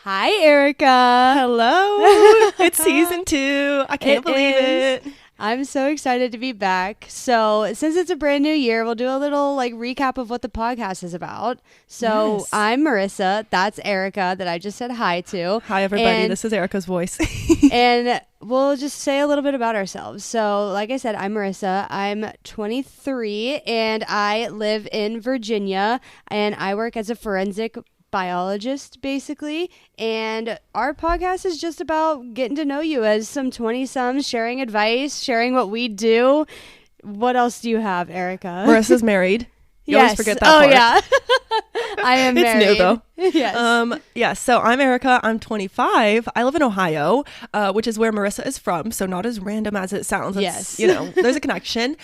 Hi, Arika. Hello. It's season 2. I can't believe it. I'm so excited to be back. So since it's a brand new year, we'll do a little recap of what the podcast is about. So Yes. I'm Marissa. That's Arika that I just said hi to. Hi, everybody. And, this is Erica's voice. and we'll just say a little bit about ourselves. So like I said, I'm Marissa. I'm 23 and I live in Virginia and I work as a forensic biologist basically, and our podcast is just about getting to know you as some 20-some, sharing advice, sharing what we do. What else do you have, Arika? Marissa's married. You always forget that part. part. Yeah. I am married. It's new though. Yes. So I'm Arika. I'm 25. I live in Ohio, which is where Marissa is from. So not as random as it sounds. Yes. There's a connection.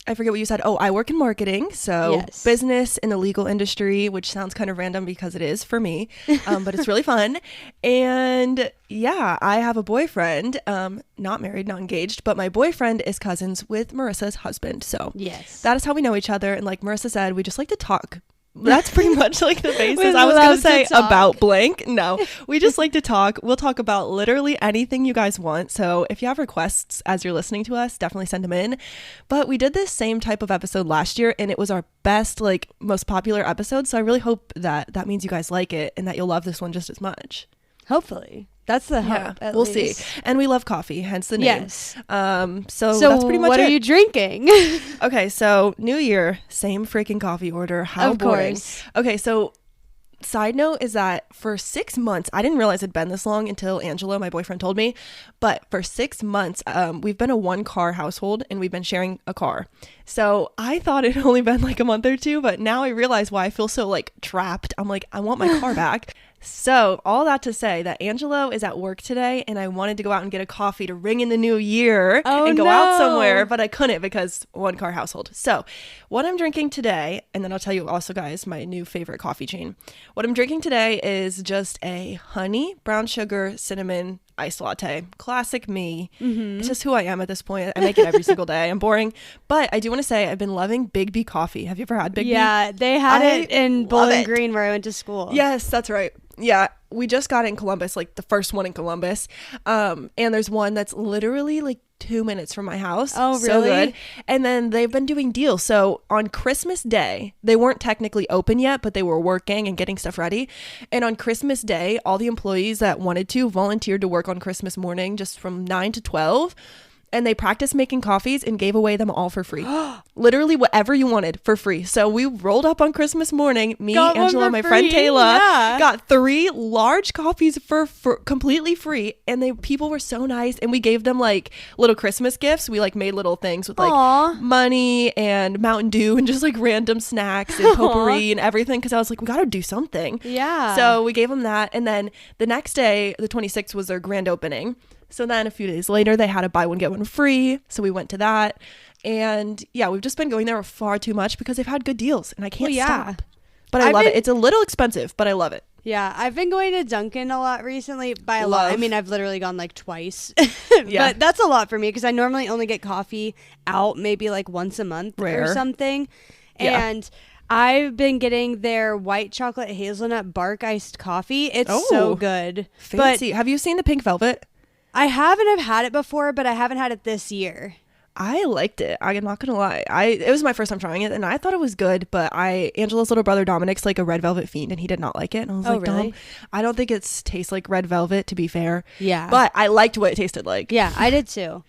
I forget what you said. Oh, I work in marketing. So Yes. business in the legal industry, which sounds kind of random because it is for me, but it's really fun. And yeah, I have a boyfriend, not married, not engaged, but my boyfriend is cousins with Marissa's husband. So Yes. that is how we know each other. And like Marissa said, we just like to talk. That's pretty much like the basis. We I was going love to say to talk. about blank. No, we just like to talk. We'll talk about literally anything you guys want. So if you have requests as you're listening to us, definitely send them in. But we did this same type of episode last year and it was our best, most popular episode. So I really hope that means you guys like it and that you'll love this one just as much. Hopefully. That's the hope. Yeah, at we'll least. see. And we love coffee, hence the name. Yes. So that's pretty much what it. are you drinking? Okay, so new year, same freaking coffee order. How Of boring. course. Okay, so side note is that for 6 months, I didn't realize it'd been this long until Angelo, my boyfriend, told me. But for 6 months, we've been a 1-car household and we've been sharing a car. So I thought it had only been a month or 2, but now I realize why I feel so trapped. I'm I want my car back. So all that to say that Angelo is at work today and I wanted to go out and get a coffee to ring in the new year and go out somewhere, but I couldn't because 1-car household. So what I'm drinking today, and then I'll tell you also guys, my new favorite coffee chain. What I'm drinking today is just a honey, brown sugar, cinnamon iced latte. Classic me. It's just who I am at this point. I make it every single day. I'm boring. But I do want to say I've been loving Big B coffee. Have you ever had Big B? Yeah, they had it in Bowling Green where I went to school. Yes, that's right. Yeah, we just got it in Columbus, the first one in Columbus. And there's one that's literally 2 minutes from my house. Oh, really? So good. And then they've been doing deals. So on Christmas Day, they weren't technically open yet, but they were working and getting stuff ready. And on Christmas Day, all the employees that wanted to volunteered to work on Christmas morning just from 9 to 12. And they practiced making coffees and gave away them all for free. Literally whatever you wanted for free. So we rolled up on Christmas morning. Me, Angela, my friend Taylor, got 3 large coffees for completely free. And people were so nice. And we gave them little Christmas gifts. We made little things with money and Mountain Dew and just random snacks and potpourri and everything. Because I was we got to do something. Yeah. So we gave them that. And then the next day, the 26th, was their grand opening. So then a few days later, they had a buy one, get one free. So we went to that. And yeah, we've just been going there far too much because they've had good deals and I can't stop. But I love it. It's a little expensive, but I love it. Yeah, I've been going to Dunkin' a lot recently. By a lot, I mean, I've literally gone twice. Yeah. But that's a lot for me because I normally only get coffee out maybe once a month Rare. or something. Yeah. And I've been getting their white chocolate hazelnut bark iced coffee. It's so good. Fancy. Have you seen the pink velvet? I haven't have had it before, but I haven't had it this year. I liked it. I'm not gonna lie. It was my first time trying it, and I thought it was good. But Angela's little brother Dominic's a red velvet fiend, and he did not like it. And I was really? Dom, I don't think it tastes like red velvet. To be fair, Yeah. But I liked what it tasted like. Yeah, I did too.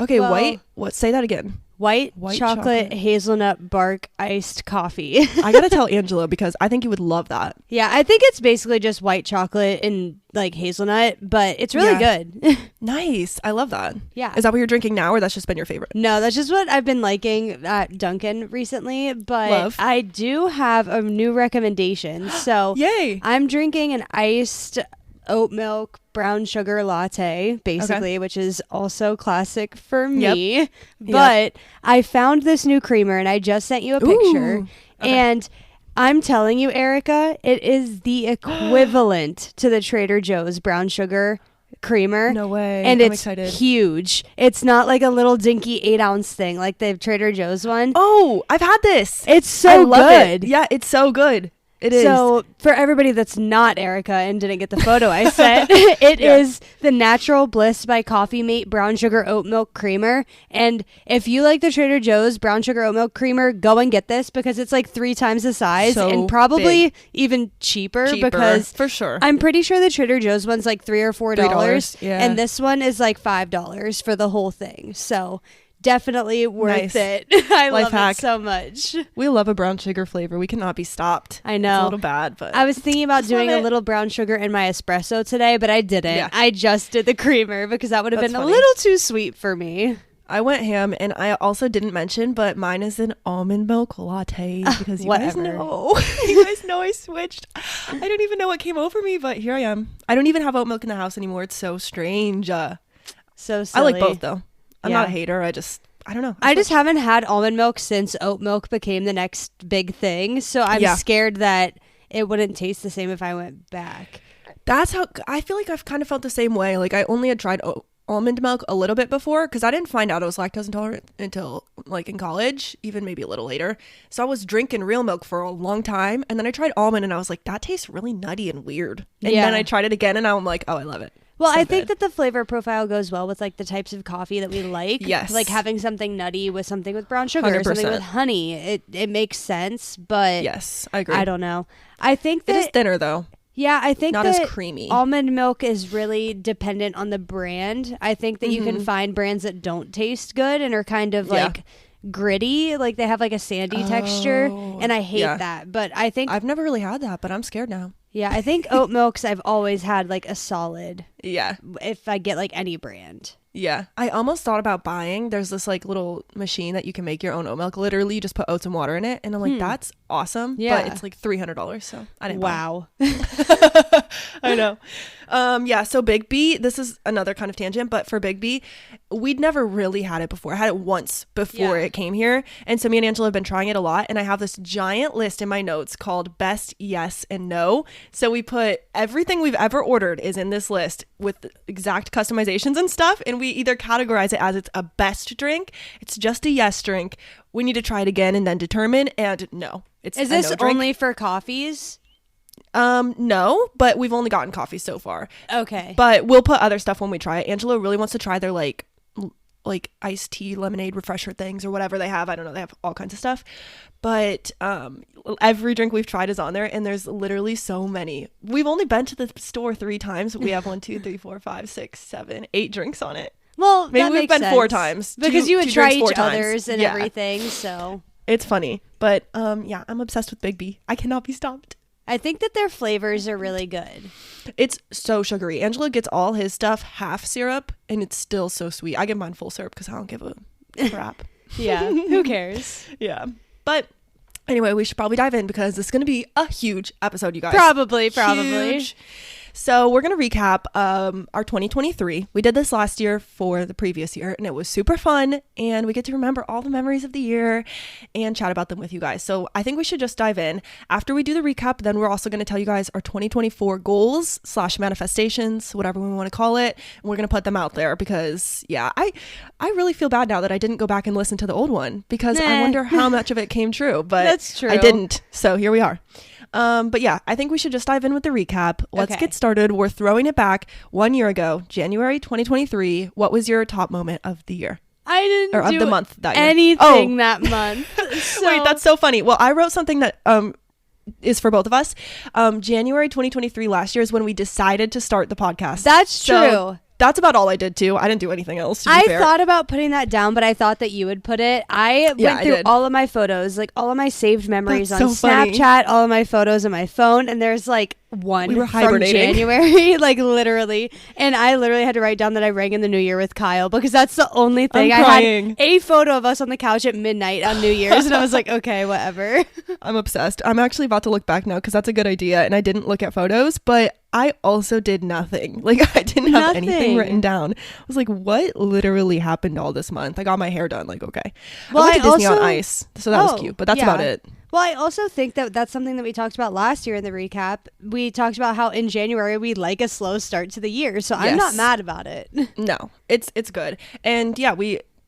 Okay, Well- white. What? Say that again. White chocolate hazelnut bark iced coffee. I gotta tell Angela because I think you would love that. Yeah, I think it's basically just white chocolate and hazelnut, but it's really good. Nice. I love that. Yeah. Is that what you're drinking now, or that's just been your favorite? No, that's just what I've been liking at Dunkin' recently, but Love. I do have a new recommendation. So Yay. I'm drinking an iced oat milk brown sugar latte, basically, which is also classic for me. But I found this new creamer and I just sent you a picture. Ooh. Okay. And I'm telling you, Arika, it is the equivalent to the Trader Joe's brown sugar creamer. No way. And I'm it's excited. huge. It's not a little dinky 8-ounce thing like the Trader Joe's one. Oh, I've had this. It's I so love good. it. Yeah, it's so good. It is. So for everybody that's not Arika and didn't get the photo I sent, it is the Natural Bliss by Coffee Mate brown sugar oat milk creamer. And if you like the Trader Joe's brown sugar oat milk creamer, go and get this because it's like 3 times the size So and probably big. even cheaper because for sure. I'm pretty sure the Trader Joe's one's like $3 or $4, yeah. and this one is like $5 for the whole thing. So definitely worth it. I Life love hack. it so much. We love a brown sugar flavor. We cannot be stopped. I know. It's a little bad, but I was thinking about Just doing love a it. little brown sugar in my espresso today, but I didn't. Yeah. I just did the creamer because that would have That's been funny. a little too sweet for me. I went ham, and I also didn't mention, but mine is an almond milk latte because you guys whatever. know. You guys know I switched. I don't even know what came over me, but here I am. I don't even have oat milk in the house anymore. It's so strange. So I silly. like both though. I'm Yeah. not a hater. I don't know. I just haven't had almond milk since oat milk became the next big thing. So I'm scared that it wouldn't taste the same if I went back. That's how I feel like I've kind of felt the same way. Like I only had tried almond milk a little bit before because I didn't find out I was lactose intolerant until like in college, even maybe a little later. So I was drinking real milk for a long time, and then I tried almond, and I was like, that tastes really nutty and weird. And then I tried it again, and now I'm like, oh, I love it. Well, So I think good. that the flavor profile goes well with like the types of coffee that we like. Yes. Like having something nutty with something with brown sugar or something 100%. with honey. It makes sense, but Yes, I agree. I don't know. I think It is that thinner though. yeah, I think Not that as creamy. almond milk is really dependent on the brand. I think that you can find brands that don't taste good and are kind of like gritty, like they have like a sandy texture, and I hate that. But I think I've never really had that, but I'm scared now. yeah, I think oat milks I've always had like a solid Yeah. if I get like any brand. Yeah. I almost thought about buying. There's this like little machine that you can make your own oat milk. Literally, you just put oats and water in it. And I'm like, that's awesome. Yeah. But it's like $300. So I didn't buy Wow. it. I know. Yeah. So Big B, this is another kind of tangent, but for Big B, we'd never really had it before. I had it once before it came here. And so me and Angela have been trying it a lot. And I have this giant list in my notes called best, yes, and no. So we put everything we've ever ordered is in this list with exact customizations and stuff. And we either categorize it as it's a best drink, it's just a yes drink, we need to try it again and then determine, and no. It's Is a this no drink. only for coffees? No, but we've only gotten coffee so far. Okay. But we'll put other stuff when we try it. Angela really wants to try their like iced tea, lemonade, refresher things or whatever they have. I don't know. They have all kinds of stuff. But every drink we've tried is on there, and there's literally so many. We've only been to the store 3 times. We have 1, 2, 3, 4, 5, 6, 7, 8 drinks on it. Well, Maybe that we've makes been 4 sense. times. Because Two- you would two try drinks 4 each times. other's and Yeah. everything, so It's funny. But yeah, I'm obsessed with Big B. I cannot be stopped. I think that their flavors are really good. It's so sugary. Angela gets all his stuff half syrup, and it's still so sweet. I get mine full syrup because I don't give a crap. Yeah, who cares? Yeah. But anyway, we should probably dive in because this is going to be a huge episode, you guys. Probably. Huge. So we're going to recap our 2023. We did this last year for the previous year, and it was super fun, and we get to remember all the memories of the year and chat about them with you guys. So I think we should just dive in. After we do the recap, then we're also going to tell you guys our 2024 goals / manifestations, whatever we want to call it. And we're going to put them out there because, yeah, I really feel bad now that I didn't go back and listen to the old one because I wonder how much of it came true, but That's true. I didn't. So here we are. But yeah, I think we should just dive in with the recap. Let's Okay. get started. We're throwing it back 1 year ago, January 2023. What was your top moment of the year? I didn't Or of do the month that year? anything that month. So, Wait, that's so funny. Well, I wrote something that is for both of us. January 2023 last year is when we decided to start the podcast. That's So true. that's about all I did too. I didn't do anything else. To be I fair. thought about putting that down, but I thought that you would put it. I went I through did. all of my photos, like all of my saved memories That's on so funny. Snapchat, all of my photos on my phone, and there's like one We were from hibernating. January, like literally. And I literally had to write down that I rang in the New Year with Kyle because that's the only thing. I'm I crying. had a photo of us on the couch at midnight on New Year's, and I was like, okay, whatever. I'm obsessed. I'm actually about to look back now because that's a good idea, and I didn't look at photos, but I also did nothing. Like I didn't have anything Nothing. written down. I was like, what literally happened all this month? I got my hair done. Like, okay. Well, I went to I Disney on also- Ice, so that was Oh, cute, but that's yeah. about it. Well, I also think that that's something that we talked about last year in the recap. We talked about how in January we like a slow start to the year, so I'm not Yes. mad about it. No, it's good. And yeah,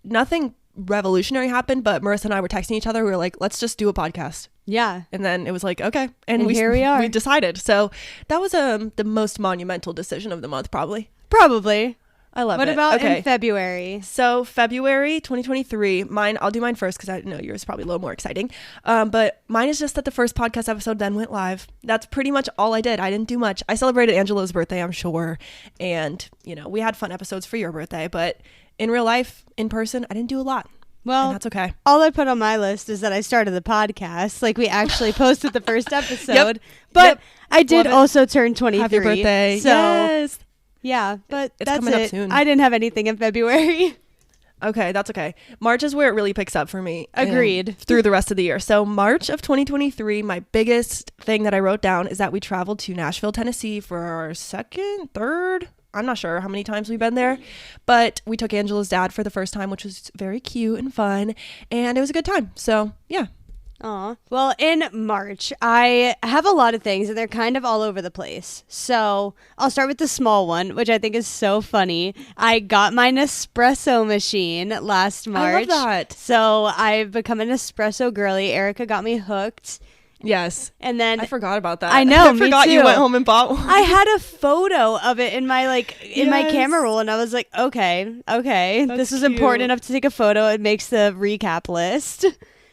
nothing revolutionary happened, but Marissa and I were texting each other. We were like, let's just do a podcast. Yeah. And then it was like, okay. And here we are. We decided. So that was the most monumental decision of the month, probably. Probably. I love it. What about in February? So February 2023, I'll do mine first because I know yours is probably a little more exciting. But mine is just that the first podcast episode then went live. That's pretty much all I did. I didn't do much. I celebrated Angela's birthday, I'm sure. And, we had fun episodes for your birthday. But in real life, in person, I didn't do a lot. Well, and that's okay. All I put on my list is that I started the podcast. Like, we actually posted the first episode. Yep. But I did also turn 23. Happy birthday. So, yes. Yeah, but it's that's coming it. up soon. I didn't have anything in February. Okay, that's okay. March is where it really picks up for me. Agreed. Through the rest of the year. So March of 2023, my biggest thing that I wrote down is that we traveled to Nashville, Tennessee for our third, I'm not sure how many times we've been there, but we took Angela's dad for the first time, which was very cute and fun, and it was a good time. So yeah. Aw. Well, in March, I have a lot of things, and they're kind of all over the place. So I'll start with the small one, which I think is so funny. I got my Nespresso machine last March. I love that. So I've become an espresso girly. Arika got me hooked. Yes. And then I forgot about that. I know, I forgot me too. You went home and bought one. I had a photo of it in my my Yes. camera roll, and I was like, okay, That's this is cute. important enough to take a photo. It makes the recap list.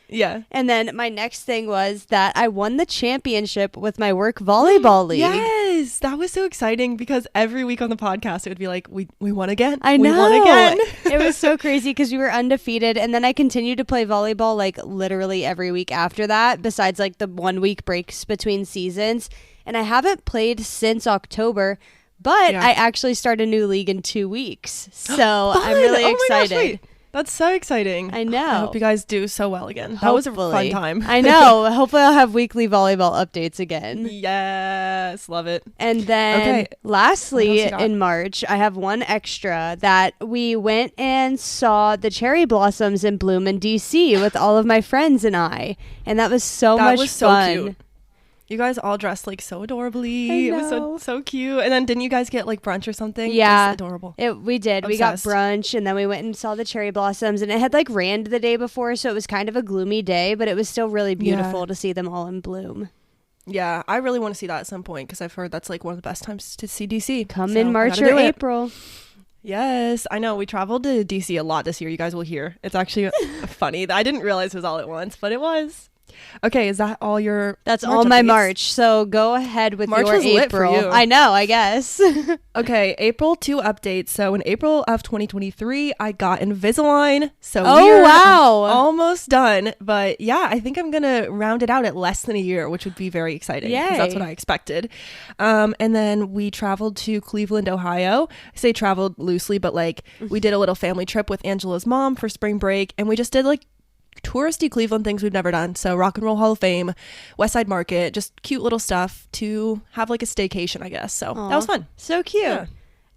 Yeah. And then my next thing was that I won the championship with my work volleyball league. Yes, that was so exciting because every week on the podcast it would be like, we won again. I know. We won again. It was so crazy because we were undefeated, and then I continued to play volleyball like literally every week after that, besides like the 1 week breaks between seasons. And I haven't played since October, but I actually start a new league in 2 weeks. So I'm really excited. Gosh, wait. That's so exciting. I know. I hope you guys do so well again. That was a fun time. I know. Hopefully I'll have weekly volleyball updates again. Yes. Love it. And then lastly, in March, I have one extra that we went and saw the cherry blossoms in bloom in DC with all of my friends and I. And that was so much fun. So cute. You guys all dressed like so adorably. It was so cute. And then didn't you guys get like brunch or something? Yeah. Just adorable. We did. Obsessed. We got brunch, and then we went and saw the cherry blossoms, and it had like rained the day before, so it was kind of a gloomy day, but it was still really beautiful to see them all in bloom. Yeah, I really want to see that at some point because I've heard that's like one of the best times to see DC. Come in March or April. Yes, I know. We traveled to DC a lot this year. You guys will hear. It's actually funny. I didn't realize it was all at once, but it was. Okay, is that all your That's March all my updates? March. So go ahead with March your was April. Lit for you. I know, I guess. Okay, April 2 updates. So in April of 2023, I got Invisalign. So wow. Almost done. But yeah, I think I'm going to round it out at less than a year, which would be very exciting. Because that's what I expected. And then we traveled to Cleveland, Ohio. I say traveled loosely, but like we did a little family trip with Angela's mom for spring break. And we just did like touristy Cleveland things we've never done. So Rock and Roll Hall of Fame, West Side Market, just cute little stuff to have like a staycation, I guess. So that was fun. So cute. Yeah.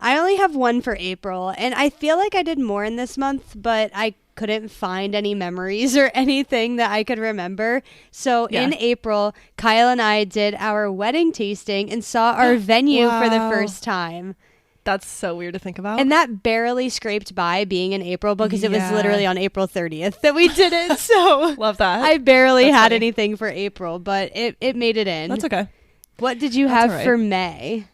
I only have one for April, and I feel like I did more in this month, but I couldn't find any memories or anything that I could remember. So in April, Kyle and I did our wedding tasting and saw our venue for the first time. That's so weird to think about. And that barely scraped by being in April because it was literally on April 30th that we did it. So love that. I barely had anything for April, but it made it in. That's okay. What did you have for May?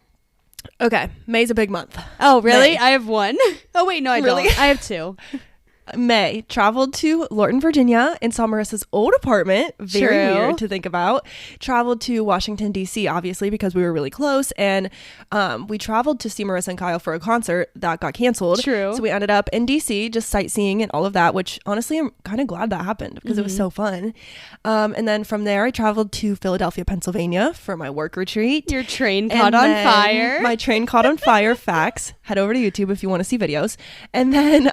Okay. May's a big month. Oh, really? May. I have one. Oh, wait, no, I don't. I have two. May, traveled to Lorton, Virginia and saw Marissa's old apartment. Very weird to think about. Traveled to Washington, D.C., obviously, because we were really close. And we traveled to see Marissa and Kyle for a concert that got canceled. True. So we ended up in D.C. just sightseeing and all of that, which honestly, I'm kind of glad that happened because it was so fun. And then from there, I traveled to Philadelphia, Pennsylvania for my work retreat. Your train caught on fire. My train caught on fire. Facts. Head over to YouTube if you want to see videos. And then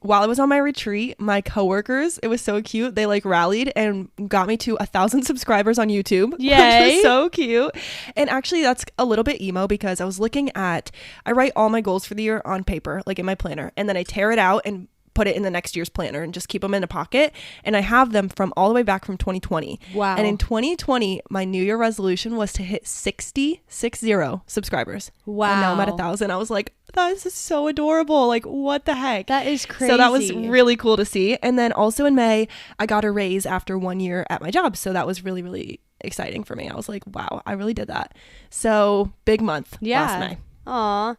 while I was on my retreat, my coworkers, it was so cute. They like rallied and got me to 1,000 subscribers on YouTube. Yay. Which was so cute. And actually that's a little bit emo because I was looking at, I write all my goals for the year on paper, like in my planner, and then I tear it out and put it in the next year's planner and just keep them in a pocket. And I have them from all the way back from 2020. Wow. And in 2020, my New Year resolution was to hit 60 subscribers. Wow. And now I'm at 1,000. I was like, that is so adorable. Like, what the heck? That is crazy. So that was really cool to see. And then also in May, I got a raise after 1 year at my job. So that was really, really exciting for me. I was like, wow, I really did that. So big month last May. Aw.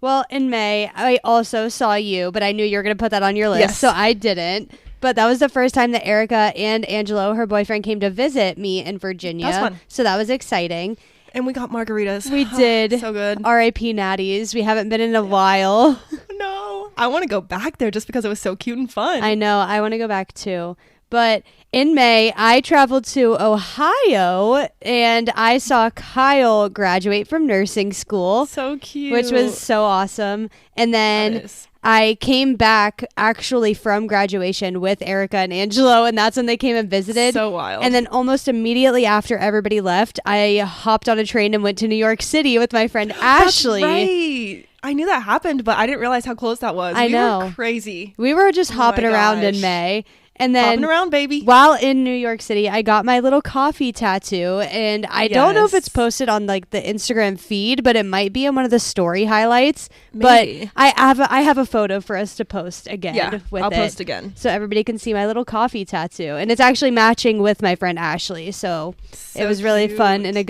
Well, in May, I also saw you, but I knew you were going to put that on your list, Yes. so I didn't. But that was the first time that Arika and Angelo, her boyfriend, came to visit me in Virginia. That's fun. So that was exciting. And we got margaritas. We did. So good. R.I.P. Natties. We haven't been in a while. No. I want to go back there just because it was so cute and fun. I know. I want to go back too. But in May, I traveled to Ohio and I saw Kyle graduate from nursing school. So cute. Which was so awesome. And then I came back actually from graduation with Arika and Angelo, and that's when they came and visited. So wild. And then almost immediately after everybody left, I hopped on a train and went to New York City with my friend Ashley. That's right. I knew that happened, but I didn't realize how close that was. I know. We were crazy. We were just hopping around in May. And then hopping around, baby. While in New York City, I got my little coffee tattoo, and I don't know if it's posted on like the Instagram feed, but it might be in one of the story highlights. Maybe. But I have a photo for us to post again. Yeah, with I'll it, post again so everybody can see my little coffee tattoo, and it's actually matching with my friend Ashley. So it was really fun and a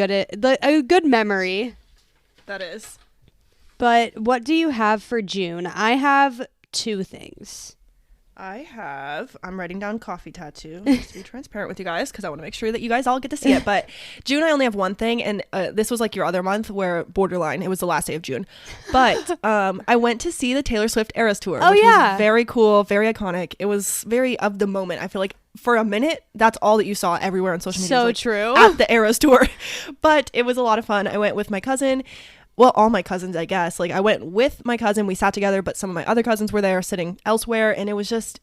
good memory. That is. But what do you have for June? I have 2 things. I'm writing down coffee tattoo just to be transparent with you guys because I want to make sure that you guys all get to see it. But June, I only have 1 thing, and this was like your other month where borderline, it was the last day of June. But I went to see the Taylor Swift Eras Tour, which was very cool, very iconic. It was very of the moment. I feel like for a minute, that's all that you saw everywhere on social media. So like, true. At the Eras Tour. But it was a lot of fun. I went with my cousin. Well, all my cousins, I guess. Like, I went with my cousin. We sat together, but some of my other cousins were there sitting elsewhere. And it was just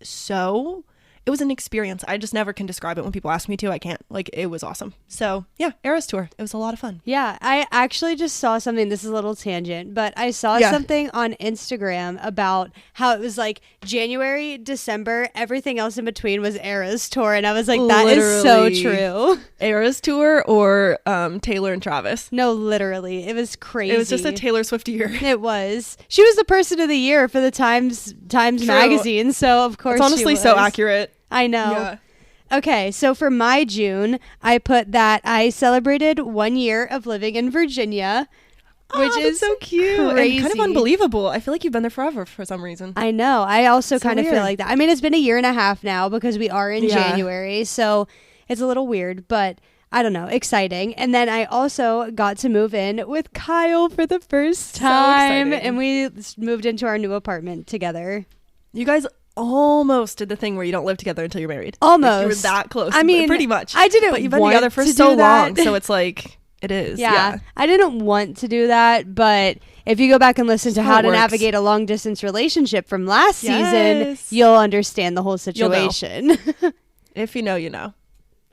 it was an experience. I just never can describe it. When people ask me to, I can't. Like, it was awesome. So, yeah, Eras Tour. It was a lot of fun. Yeah, I actually just saw something. This is a little tangent, but I saw something on Instagram about how it was like January, December, everything else in between was Eras Tour. And I was like, that is so true. Eras Tour or Taylor and Travis? No, literally. It was crazy. It was just a Taylor Swift year. It was. She was the person of the year for the Times magazine. So, of course, it's honestly so accurate. I know. Yeah. Okay, so for my June, I put that I celebrated 1 year of living in Virginia, which is so cute. crazy. And kind of unbelievable. I feel like you've been there forever for some reason. I know. I also kind of weird. feel like that. I mean, it's been 1.5 years now because we are in January, so it's a little weird, but I don't know, exciting. And then I also got to move in with Kyle for the first time, and we moved into our new apartment together. You guys almost did the thing where you don't live together until you're married. Almost. Like, you were that close. I mean, pretty much. I didn't But you've been want together for to so do that. long, so it's like, it is. Yeah. I didn't want to do that, but if you go back and listen to how to navigate a long distance relationship from last season, you'll understand the whole situation. If you know, you know.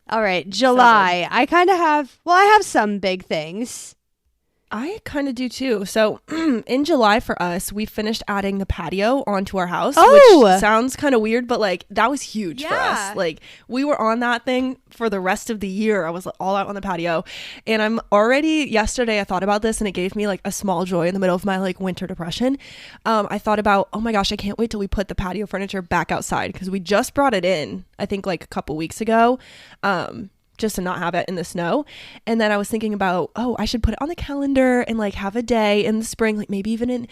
All right, July. I kind of have, I have some big things. I kind of do too. So in July for us, we finished adding the patio onto our house, which sounds kind of weird, but like that was huge for us. Like we were on that thing for the rest of the year. I was all out on the patio, and yesterday I thought about this and it gave me like a small joy in the middle of my like winter depression. I thought about, oh my gosh, I can't wait till we put the patio furniture back outside because we just brought it in, I think like a couple weeks ago. Just to not have it in the snow. And then I was thinking about, I should put it on the calendar and like have a day in the spring, like maybe even in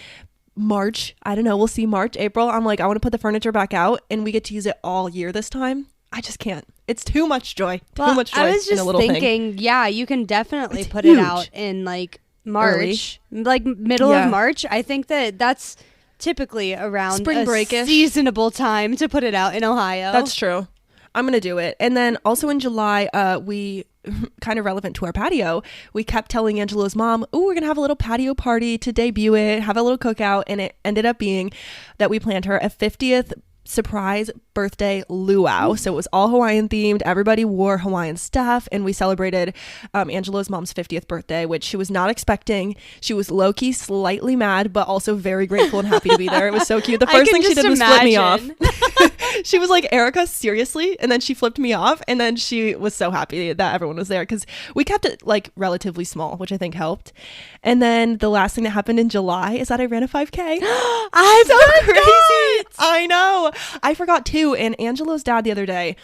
March. I don't know. We'll see, March, April. I'm like, I want to put the furniture back out and we get to use it all year this time. I just can't. It's too much joy. Too much joy. I was just thinking, you can definitely put it out in like March, like middle of March. I think that's typically around spring break-ish, seasonable time to put it out in Ohio. That's true. I'm going to do it. And then also in July, we kind of relevant to our patio, we kept telling Angelo's mom, we're going to have a little patio party to debut it, have a little cookout. And it ended up being that we planned her a 50th surprise birthday luau. So it was all Hawaiian themed. Everybody wore Hawaiian stuff, and we celebrated Angela's mom's 50th birthday, which she was not expecting. She was low-key slightly mad, but also very grateful and happy to be there. It was so cute. The first thing she did was flip me off. She was like, Arika, seriously? And then she flipped me off, and then she was so happy that everyone was there because we kept it like relatively small, which I think helped. And then the last thing that happened in July is that I ran a 5K. I'm so crazy. I know. I forgot too. And Angelo's dad the other day,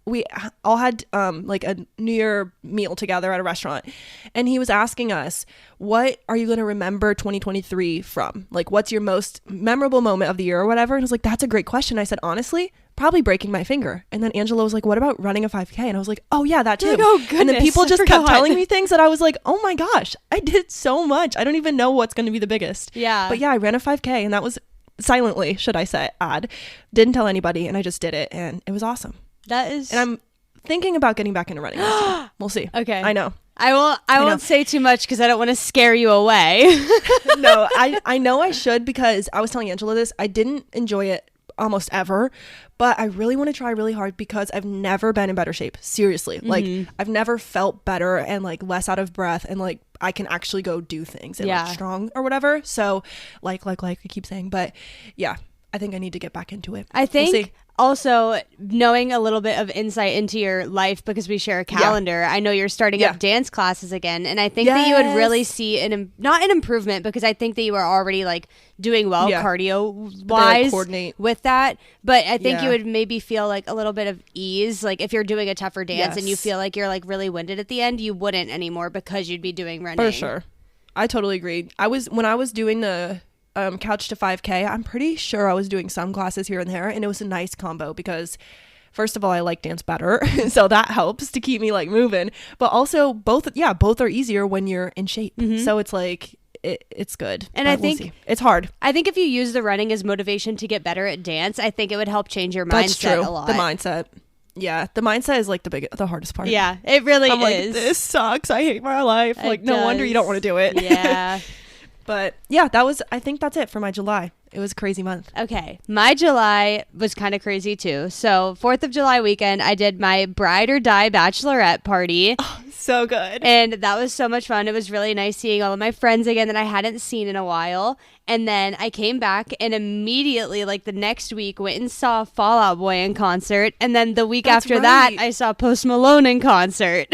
we all had like a New Year meal together at a restaurant, and he was asking us, what are you going to remember 2023 from? Like, what's your most memorable moment of the year or whatever? And I was like, that's a great question. I said, honestly, probably breaking my finger. And then Angela was like, what about running a 5K? And I was like, oh yeah, that too. Like, oh goodness, and then people just kept telling me things that I was like, oh my gosh, I did so much. I don't even know what's going to be the biggest. Yeah. But yeah, I ran a 5K, and that was silently, should I say, didn't tell anybody, and I just did it, and it was awesome. That is. And I'm thinking about getting back into running this year. We'll see. Okay. I know. I won't say too much because I don't want to scare you away. No, I know I should, because I was telling Angela this. I didn't enjoy it almost ever, but I really want to try really hard because I've never been in better shape. Seriously. Like, I've never felt better and like less out of breath, and like I can actually go do things and like strong or whatever. So like I keep saying, but yeah, I think I need to get back into it. I think we'll see. Also, knowing a little bit of insight into your life, because we share a calendar, I know you're starting up dance classes again, and I think that you would really see not an improvement, because I think that you were already like doing well cardio wise with that, but I think you would maybe feel like a little bit of ease, like if you're doing a tougher dance and you feel like you're like really winded at the end, you wouldn't anymore because you'd be doing running. For sure. I totally agree. When I was doing the couch to 5K, I'm pretty sure I was doing some classes here and there, and it was a nice combo because first of all, I like dance better, so that helps to keep me like moving, but also both are easier when you're in shape. So it's like it's good, and I think it's hard. I think if you use the running as motivation to get better at dance, I think it would help change your mindset. That's true. A lot. The mindset. Yeah, the mindset is like the hardest part. Yeah, it really I'm is. Like, this sucks. I hate my life. Like, no wonder you don't want to do it. Yeah. But yeah, I think that's it for my July. It was a crazy month. Okay. My July was kind of crazy too. So 4th of July weekend, I did my bride or die bachelorette party. Oh, so good. And that was so much fun. It was really nice seeing all of my friends again that I hadn't seen in a while. And then I came back and immediately, like the next week, went and saw Fall Out Boy in concert. And then the week after that, I saw Post Malone in concert.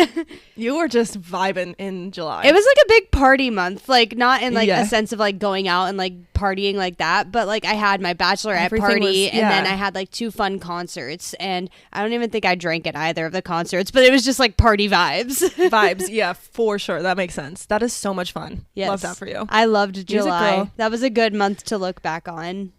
You were just vibing in July. It was like a big party month, like not in like a sense of like going out and like partying like that, but like I had my bachelorette party and then I had like 2 fun concerts, and I don't even think I drank at either of the concerts, but it was just like party vibes. Vibes, yeah, for sure. That makes sense. That is so much fun. Yes. Love that for you. I loved July. That was a good month to look back on.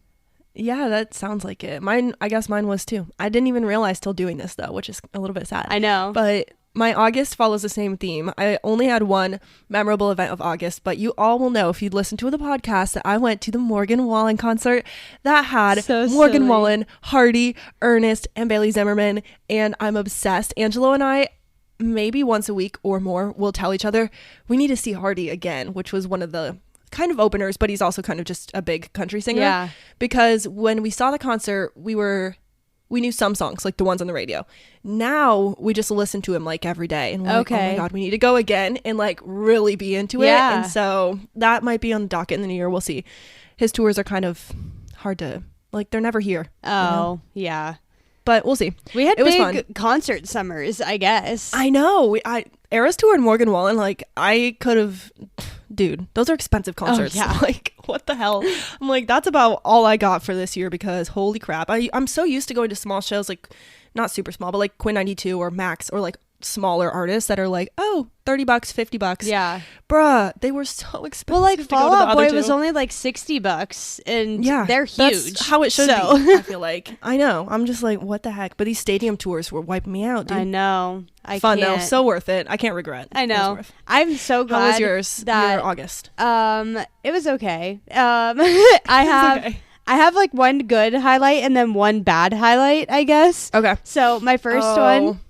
Yeah, that sounds like it. I guess mine was too. I didn't even realize till doing this though, which is a little bit sad. I know. But my August follows the same theme. I only had one memorable event of August, but you all will know if you listen to the podcast that I went to the Morgan Wallen concert that had Morgan Wallen, Hardy, Ernest, and Bailey Zimmerman, and I'm obsessed. Angelo and I, maybe once a week or more, will tell each other we need to see Hardy again, which was one of the kind of openers, but he's also kind of just a big country singer. Yeah. Because when we saw the concert, we knew some songs, like the ones on the radio. Now we just listen to him like every day, and we're like, oh my god, we need to go again and like really be into it. And so that might be on the docket in the new year. We'll see. His tours are kind of hard to, like, they're never here. Oh, yeah. But we'll see. We had big concert summers, I guess. I know. Era's tour and Morgan Wallen, like, I could have... Dude, those are expensive concerts. Oh, yeah. Like, what the hell? I'm like, that's about all I got for this year, because holy crap. I'm so used to going to small shows, like, not super small, but like Quinn 92 or Max, or like smaller artists that are like, oh, $30, $50. Yeah. Bruh, they were so expensive. Well, like Fall Out Boy was only like $60, and they're huge. That's how it should be, I feel like. I know. I'm just like, what the heck? But these stadium tours were wiping me out, dude. I know. Fun though, so worth it. I can't regret. I know. I'm so glad. How was yours? Your August? It was okay. I have like one good highlight and then one bad highlight, I guess. Okay. So my first one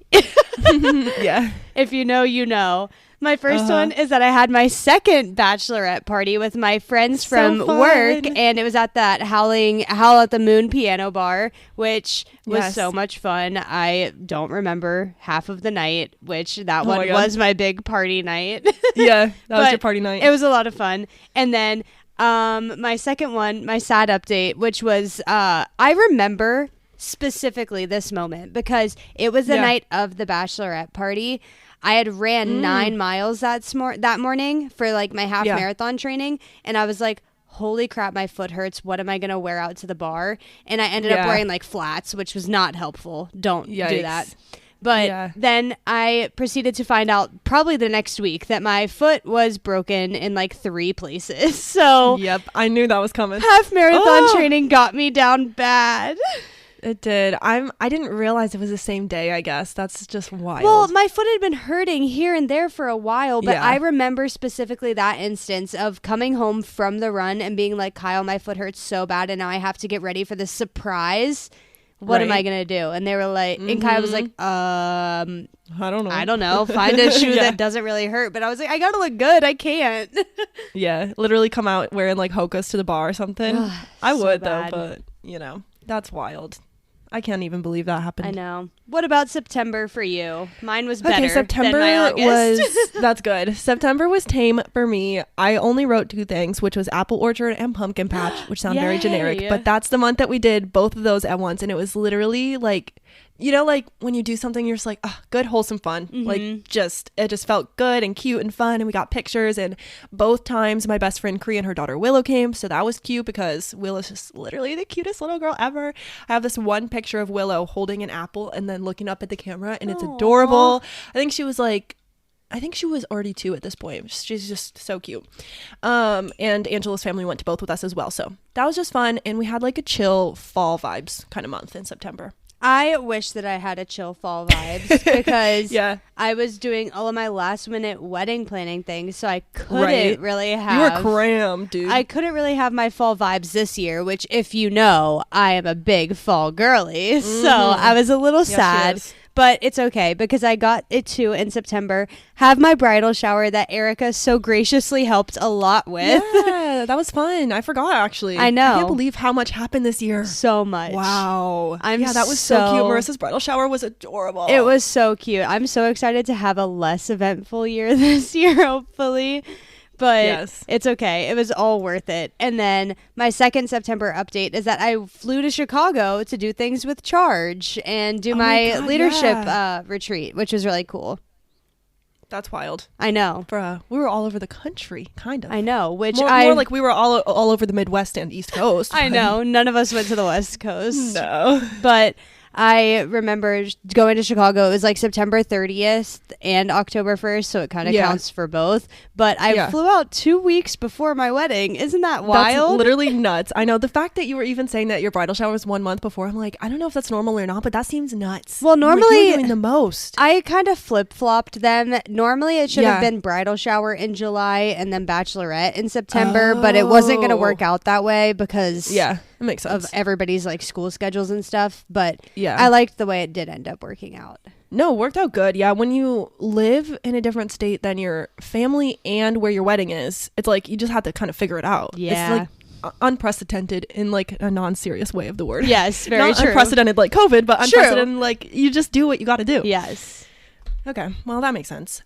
Yeah. If you know, you know. My first one is that I had my second bachelorette party with my friends from work, and it was at that Howl at the Moon piano bar, which was so much fun. I don't remember half of the night, which that one was my big party night. Yeah, that was your party night. It was a lot of fun. And then my second one, my sad update, which was I remember specifically this moment because it was the night of the bachelorette party. I had ran 9 miles that morning for like my half marathon training. And I was like, holy crap, my foot hurts. What am I going to wear out to the bar? And I ended up wearing like flats, which was not helpful. Don't do that. But then I proceeded to find out probably the next week that my foot was broken in like 3 places. So yep, I knew that was coming. Half marathon training got me down bad. It did. I didn't realize it was the same day, I guess. That's just wild. Well, my foot had been hurting here and there for a while, but I remember specifically that instance of coming home from the run and being like, Kyle, my foot hurts so bad and now I have to get ready for the surprise. What am I going to do? And they were like, and Kyle was like, I don't know. Find a shoe that doesn't really hurt. But I was like, I got to look good. I can't. Yeah. Literally come out wearing like Hokas to the bar or something. I would though, but you know, that's wild. I can't even believe that happened. I know. What about September for you? Mine was better. Okay, September than my August. that's good. September was tame for me. I only wrote 2 things, which was apple orchard and pumpkin patch, which sound very generic, but that's the month that we did both of those at once, and it was literally like, you know, like when you do something, you're just like, oh, good, wholesome fun. Like it just felt good and cute and fun. And we got pictures. And both times my best friend Cree and her daughter Willow came. So that was cute because Willow's just literally the cutest little girl ever. I have this one picture of Willow holding an apple and then looking up at the camera, and it's adorable. I think she was already 2 at this point. She's just so cute. And Angela's family went to both with us as well. So that was just fun. And we had like a chill fall vibes kind of month in September. I wish that I had a chill fall vibes because I was doing all of my last minute wedding planning things, so I couldn't really have. You were crammed, dude. I couldn't really have my fall vibes this year, which, if you know, I am a big fall girly, so I was a little sad. But it's okay because I got it too in September. Have my bridal shower that Arika so graciously helped a lot with. Yeah, that was fun. I forgot actually. I know. I can't believe how much happened this year. So much. Wow. That was so cute. Marissa's bridal shower was adorable. It was so cute. I'm so excited to have a less eventful year this year, hopefully. But it's okay. It was all worth it. And then my second September update is that I flew to Chicago to do things with Charge and do my leadership retreat, which was really cool. That's wild. I know. Bruh, we were all over the country, kind of. I know. More like we were all over the Midwest and East Coast. I know. None of us went to the West Coast. No. But I remember going to Chicago. It was like September 30th and October 1st, so it kind of counts for both. But I flew out 2 weeks before my wedding. Isn't that wild? That's literally nuts. I know. The fact that you were even saying that your bridal shower was 1 month before, I'm like, I don't know if that's normal or not, but that seems nuts. Well, normally like, you're doing the most. I kind of flip-flopped them. Normally it should have been bridal shower in July and then bachelorette in September, but it wasn't going to work out that way because it makes sense of everybody's like school schedules and stuff. But I liked the way it did end up working out. No, it worked out good. Yeah, when you live in a different state than your family and where your wedding is, it's like you just have to kind of figure it out. Yeah. It's like unprecedented in like a non-serious way of the word. Yes, very Not true. unprecedented like COVID, but unprecedented like you just do what you got to do. Yes. Okay, well that makes sense.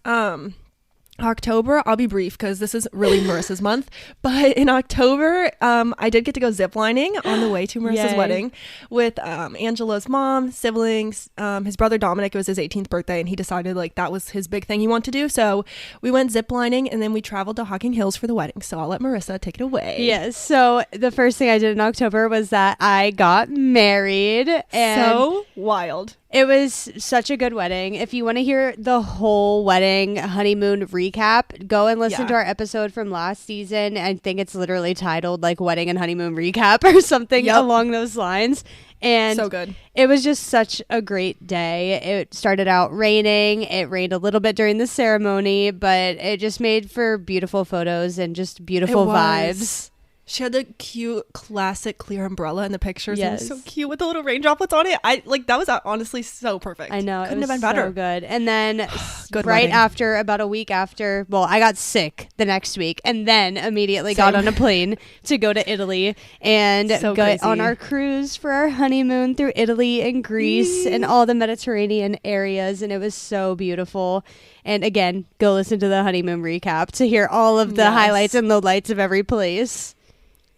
October, I'll be brief because this is really Marissa's month. But in October, I did get to go ziplining on the way to Marissa's wedding with Angela's mom, siblings, his brother Dominic. It was his 18th birthday, and he decided like that was his big thing he wanted to do. So we went ziplining, and then we traveled to Hocking Hills for the wedding. So I'll let Marissa take it away. Yes. So the first thing I did in October was that I got married. And so wild. It was such a good wedding. If you want to hear the whole wedding honeymoon recap, go and listen to our episode from last season. I think it's literally titled like Wedding and Honeymoon Recap or something along those lines. And so good. It was just such a great day. It started out raining. It rained a little bit during the ceremony, but it just made for beautiful photos and just beautiful vibes. She had the cute classic clear umbrella in the pictures. Yes. It was so cute with the little rain droplets on it. That was honestly so perfect. I know. Couldn't it was have been better. so good. And then Good right wedding. after, about a week after, well, I got sick the next week and then immediately got on a plane to go to Italy and So go crazy. on our cruise for our honeymoon through Italy and Greece and all the Mediterranean areas. And it was so beautiful. And again, go listen to the honeymoon recap to hear all of the highlights and lowlights of every place.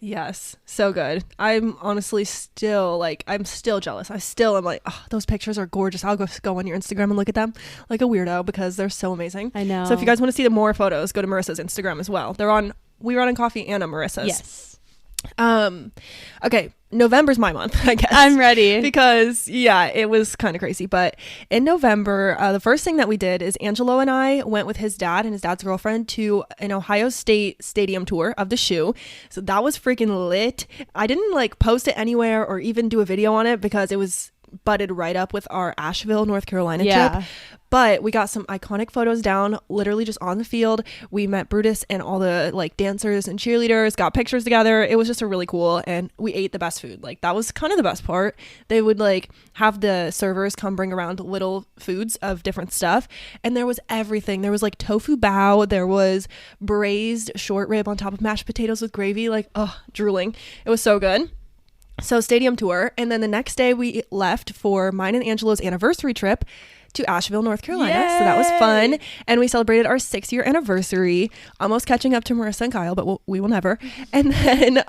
Yes, so good. I'm honestly still I'm still jealous. I still am like, oh, those pictures are gorgeous. I'll go on your Instagram and look at them like a weirdo because they're so amazing. I know. So if you guys want to see the more photos, go to Marissa's Instagram as well. They're on We Run on Coffee and on Marissa's. Yes. Okay, November's my month, I guess. I'm ready. Because, yeah, it was kind of crazy. But in November, the first thing that we did is Angelo and I went with his dad and his dad's girlfriend to an Ohio State stadium tour of the shoe. So that was freaking lit. I didn't post it anywhere or even do a video on it because it was butted right up with our Asheville, North Carolina trip. But we got some iconic photos down, literally just on the field. We met Brutus and all the dancers and cheerleaders, got pictures together. It was just a really cool, and we ate the best food. That was kind of the best part. They would have the servers come bring around little foods of different stuff, and there was everything. There was tofu bao, there was braised short rib on top of mashed potatoes with gravy. Drooling. It was so good. So stadium tour, and then the next day we left for mine and Angelo's anniversary trip to Asheville, North Carolina. Yay! So that was fun, and we celebrated our 6-year anniversary, almost catching up to Marissa and Kyle, but we will never. And then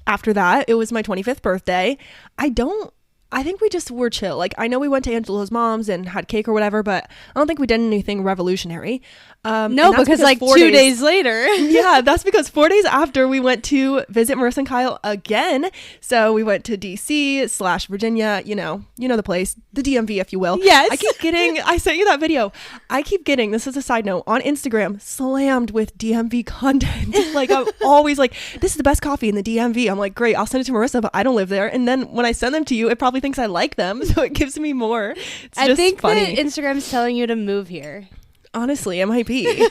after that, it was my 25th birthday. I think we just were chill. I know we went to Angelo's mom's and had cake or whatever, but I don't think we did anything revolutionary. No, because 2 days later. Yeah, that's because 4 days after we went to visit Marissa and Kyle again. So we went to DC/Virginia, you know the place, the DMV, if you will. Yes. I sent you that video. I keep getting, this is a side note, on Instagram, slammed with DMV content. I'm always this is the best coffee in the DMV. I'm like, great, I'll send it to Marissa, but I don't live there. And then when I send them to you, it probably thinks I like them, so it gives me more. I think funny. That Instagram's telling you to move here. Honestly, it might be.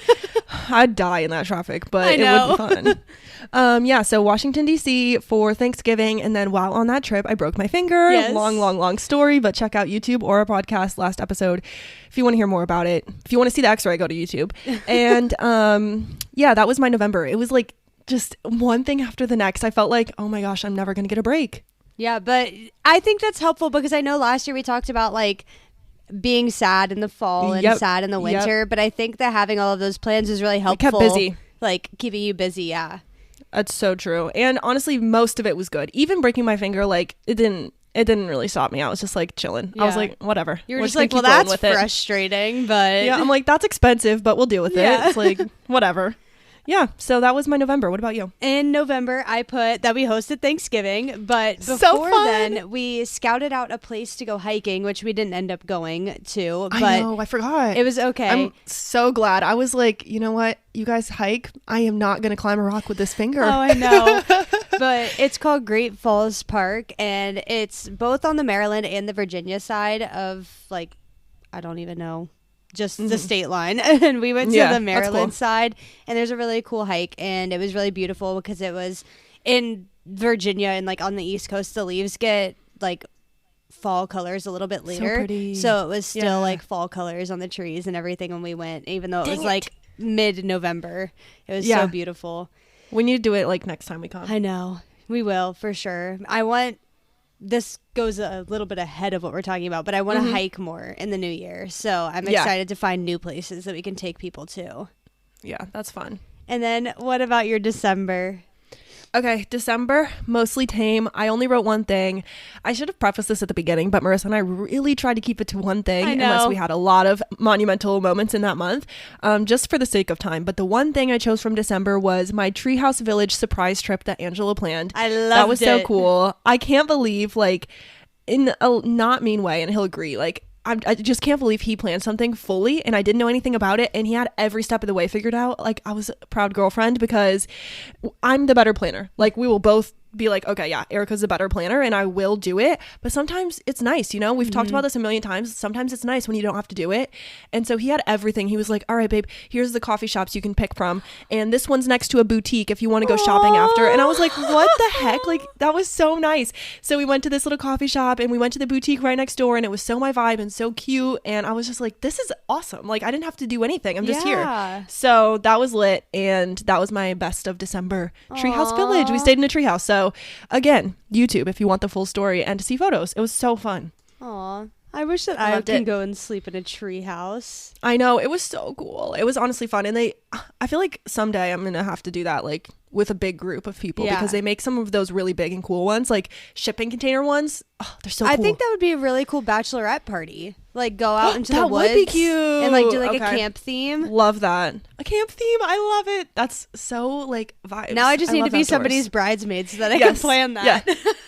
I'd die in that traffic, but it would be fun. So Washington, D.C. for Thanksgiving, and then while on that trip, I broke my finger. Yes. Long story, but check out YouTube or our podcast last episode if you want to hear more about it. If you want to see the x-ray, go to YouTube. And that was my November. It was just one thing after the next. I felt oh my gosh, I'm never going to get a break. Yeah, but I think that's helpful because I know last year we talked about being sad in the fall and sad in the winter, but I think that having all of those plans is really helpful. It kept busy. Keeping you busy, yeah. That's so true. And honestly, most of it was good. Even breaking my finger, it didn't really stop me. I was just chilling. Yeah. I was whatever. You were just well, that's frustrating, but yeah, I'm that's expensive, but we'll deal with it. It's whatever. Yeah, so that was my November. What about you? In November, I put that we hosted Thanksgiving, but before then, we scouted out a place to go hiking, which we didn't end up going to. But I know, I forgot. It was okay. I'm so glad. I was you know what? You guys hike. I am not going to climb a rock with this finger. Oh, I know. But it's called Great Falls Park, and it's both on the Maryland and the Virginia side of, I don't even know. Just the state line. And we went to the Maryland side, and there's a really cool hike, and it was really beautiful because it was in Virginia and on the East Coast. The leaves get fall colors a little bit later, so pretty. So it was still fall colors on the trees and everything when we went, even though it was mid-November. It was so beautiful. We need to do it next time we come. I know, we will for sure. This goes a little bit ahead of what we're talking about, but I want to hike more in the new year. So I'm excited to find new places that we can take people to. Yeah, that's fun. And then what about your December? Okay, December, mostly tame. I only wrote one thing. I should have prefaced this at the beginning, but Marissa and I really tried to keep it to one thing unless we had a lot of monumental moments in that month, just for the sake of time. But the one thing I chose from December was my Treehouse Village surprise trip that Angela planned. I loved it. That was so cool. I can't believe, in a not mean way, and he'll agree, I just can't believe he planned something fully and I didn't know anything about it, and he had every step of the way figured out. I was a proud girlfriend because I'm the better planner. We will both be like, okay, yeah, Erica's a better planner and I will do it. But sometimes it's nice, you know, we've talked about this a million times. Sometimes it's nice when you don't have to do it. And so he had everything. He was like, all right, babe, here's the coffee shops you can pick from. And this one's next to a boutique if you want to go shopping after. And I was like, what the heck? Like, that was so nice. So we went to this little coffee shop and we went to the boutique right next door, and it was so my vibe and so cute. And I was just like, this is awesome. Like, I didn't have to do anything. I'm just here. So that was lit. And that was my best of December. Treehouse Village. We stayed in a treehouse. So again, YouTube if you want the full story and to see photos. It was so fun. Aw. I wish that I could go and sleep in a tree house. I know. It was so cool. It was honestly fun. And I feel like someday I'm going to have to do that, like with a big group of people, because they make some of those really big and cool ones, like shipping container ones. Oh, they're so cool. I think that would be a really cool bachelorette party. Like go out into the woods. That would be cute. And like do like a camp theme. Love that. A camp theme. I love it. That's so like vibes. Now I just need to be somebody's bridesmaid so that I can plan that.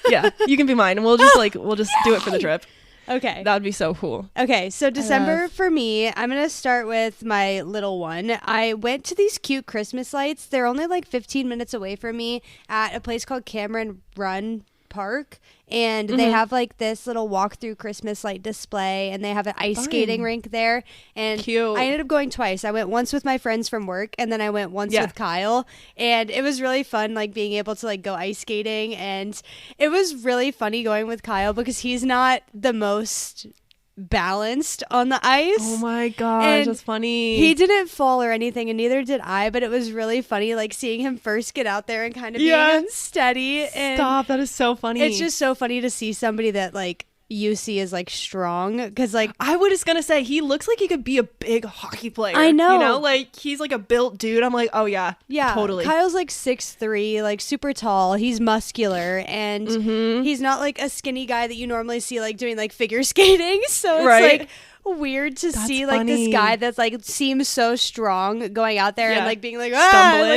Yeah. You can be mine, and we'll just do it for the trip. Okay. That would be so cool. Okay, so December for me, I'm going to start with my little one. I went to these cute Christmas lights. They're only like 15 minutes away from me at a place called Cameron Run Park. And they have like this little walk-through Christmas light display, and they have an ice skating rink there. And cute. I ended up going twice. I went once with my friends from work, and then I went once with Kyle. And it was really fun, like being able to like go ice skating. And it was really funny going with Kyle because he's not the most balanced on the ice. Oh my gosh, and that's funny. He didn't fall or anything, and neither did I, but it was really funny like seeing him first get out there and kind of being unsteady. And stop, that is so funny. It's just so funny to see somebody that like you see is like strong, because like I was just gonna say he looks like he could be a big hockey player. I know, you know, like he's like a built dude. I'm like, oh yeah, totally. Kyle's like 6'3", like super tall. He's muscular, and he's not like a skinny guy that you normally see like doing like figure skating. So it's like weird to see like this guy that's like seems so strong going out there and like being like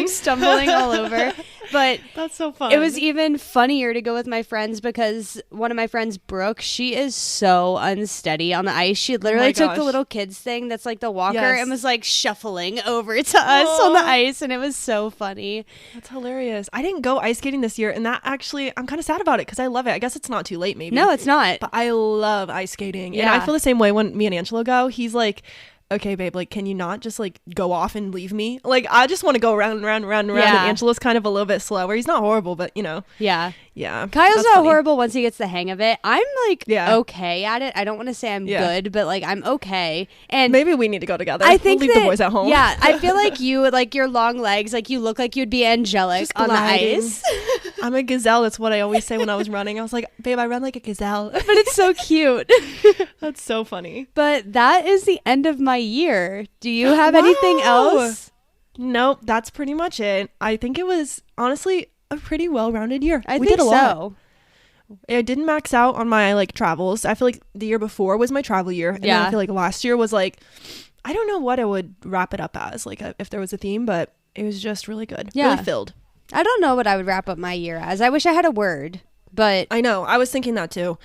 stumbling all over. But that's so fun. It was even funnier to go with my friends because one of my friends, Brooke, she is so unsteady on the ice. She literally took the little kids thing that's like the walker and was like shuffling over to us on the ice, and it was so funny. That's hilarious. I didn't go ice skating this year, and that actually I'm kind of sad about it because I love it. I guess it's not too late, maybe. No, it's not. But I love ice skating, and I feel the same way when me and Angelo go. He's like, okay, babe, like, can you not just like go off and leave me? Like, I just want to go round and round and round and round. And Angelo's kind of a little bit slower. He's not horrible, but you know. Yeah. Kyle's not horrible once he gets the hang of it. I'm like okay at it. I don't want to say I'm good, but like I'm okay. And maybe we need to go together. I think we'll leave the boys at home. Yeah, I feel like you, like your long legs, like you look like you'd be angelic on the ice. I'm a gazelle. That's what I always say when I was running. I was like, babe, I run like a gazelle. But it's so cute. That's so funny. But that is the end of my year. Do you have anything else? Nope, that's pretty much it. I think it was honestly a pretty well-rounded year. We did a lot. I didn't max out on my like travels. I feel like the year before was my travel year, and then I feel like last year was like, I don't know what I would wrap it up as, like if there was a theme, but it was just really good. Really filled. I don't know what I would wrap up my year as. I wish I had a word, but I know, I was thinking that too.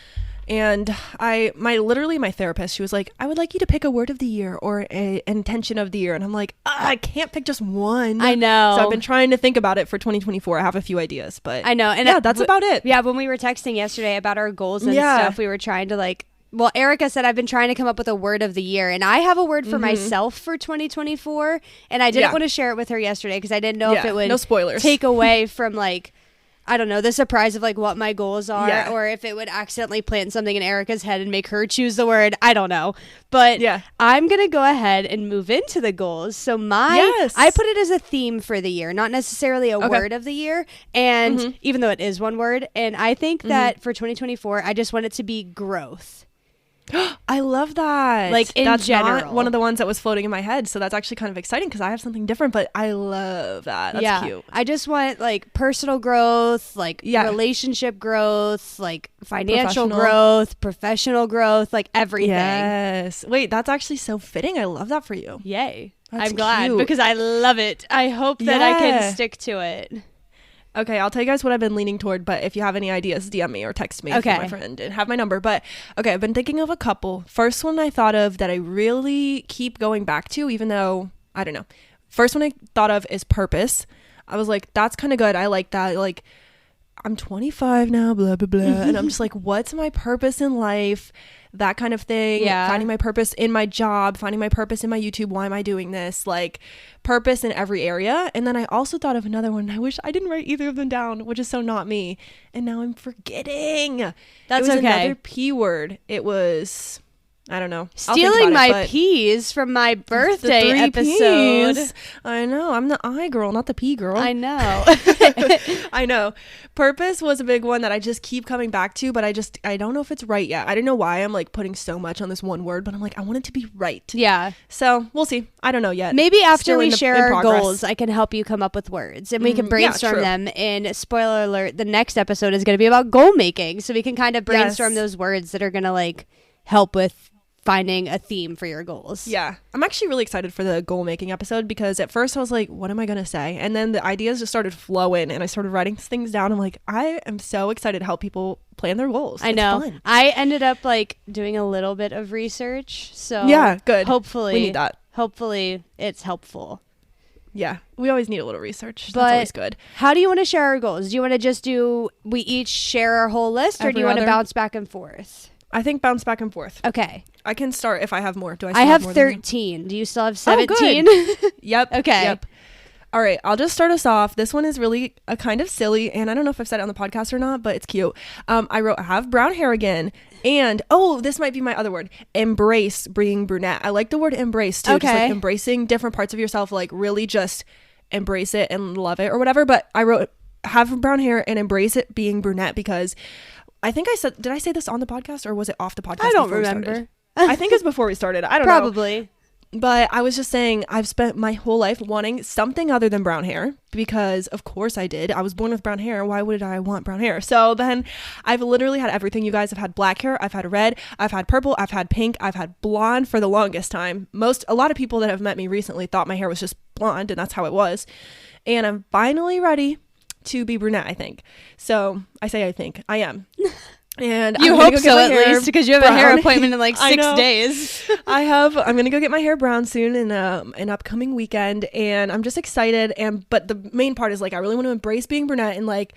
And my therapist, she was like, I would like you to pick a word of the year or an intention of the year. And I'm like, I can't pick just one. I know. So I've been trying to think about it for 2024. I have a few ideas, but I know. And that's about it. Yeah. When we were texting yesterday about our goals and stuff, we were trying to like, well, Arika said, I've been trying to come up with a word of the year, and I have a word for myself for 2024. And I didn't want to share it with her yesterday because I didn't know if it would no spoilers. take away from like, I don't know, the surprise of like what my goals are, or if it would accidentally plant something in Erica's head and make her choose the word. I don't know. But I'm going to go ahead and move into the goals. So I put it as a theme for the year, not necessarily a word of the year. And even though it is one word, and I think that for 2024, I just want it to be growth. I love that. Like in that's general. Not one of the ones that was floating in my head, so that's actually kind of exciting because I have something different, but I love that. That's cute. I just want like personal growth, like relationship growth, like financial growth, professional growth, like everything. Yes. Wait, that's actually so fitting. I love that for you. Yay. I'm glad because I love it. I hope that I can stick to it. Okay, I'll tell you guys what I've been leaning toward, but if you have any ideas, DM me or text me if you're my friend and have my number. But okay, I've been thinking of a couple. First one I thought of that I really keep going back to, even though, I don't know. First one I thought of is purpose. I was like, that's kind of good. I like that. Like, I'm 25 now, blah, blah, blah. And I'm just like, what's my purpose in life? That kind of thing. Yeah. Finding my purpose in my job, finding my purpose in my YouTube. Why am I doing this? Like, purpose in every area. And then I also thought of another one. I wish I didn't write either of them down, which is so not me. And now I'm forgetting. That's it was okay. another P word. It was, I don't know. Stealing my P's from my birthday episode. Ps. I know. I'm the I girl, not the P girl. I know. I know. Purpose was a big one that I just keep coming back to, but I don't know if it's right yet. I don't know why I'm like putting so much on this one word, but I'm like, I want it to be right. Yeah. So we'll see. I don't know yet. Maybe after Still we share our progress. goals, I can help you come up with words and we can brainstorm true. them. And spoiler alert, the next episode is going to be about goal making. So we can kind of brainstorm those words that are going to like help with finding a theme for your goals. Yeah. I'm actually really excited for the goal making episode because at first I was like, what am I going to say? And then the ideas just started flowing and I started writing things down. I'm like, I am so excited to help people plan their goals. I know. Fun. I ended up like doing a little bit of research. So yeah, good. Hopefully we need that. Hopefully it's helpful. Yeah, we always need a little research. But that's always good. How do you want to share our goals? Do you want to just we each share our whole list or do you want to bounce back and forth? I think bounce back and forth. Okay. I can start if I have more. Do I still I have more 13. Do you still have 17? Oh, good. Yep. Okay. Yep. All right. I'll just start us off. This one is really a kind of silly, and I don't know if I've said it on the podcast or not, but it's cute. I wrote, have brown hair again. And, this might be my other word, embrace being brunette. I like the word embrace, too. Okay. Just like embracing different parts of yourself, like really just embrace it and love it or whatever. But I wrote, have brown hair and embrace it being brunette because I think did I say this on the podcast or was it off the podcast? I don't remember. I think it's before we started. I don't know. Probably. But I was just saying I've spent my whole life wanting something other than brown hair because of course I did. I was born with brown hair. Why would I want brown hair? So then I've literally had everything, you guys. I've had black hair. I've had red. I've had purple. I've had pink. I've had blonde for the longest time. A lot of people that have met me recently thought my hair was just blonde and that's how it was. And I'm finally ready to be brunette, I think. So I think I am. And you hope so at least because you have a hair appointment in like 6 days. I'm gonna go get my hair brown soon in an upcoming weekend, and I'm just excited. But the main part is like I really want to embrace being brunette, and like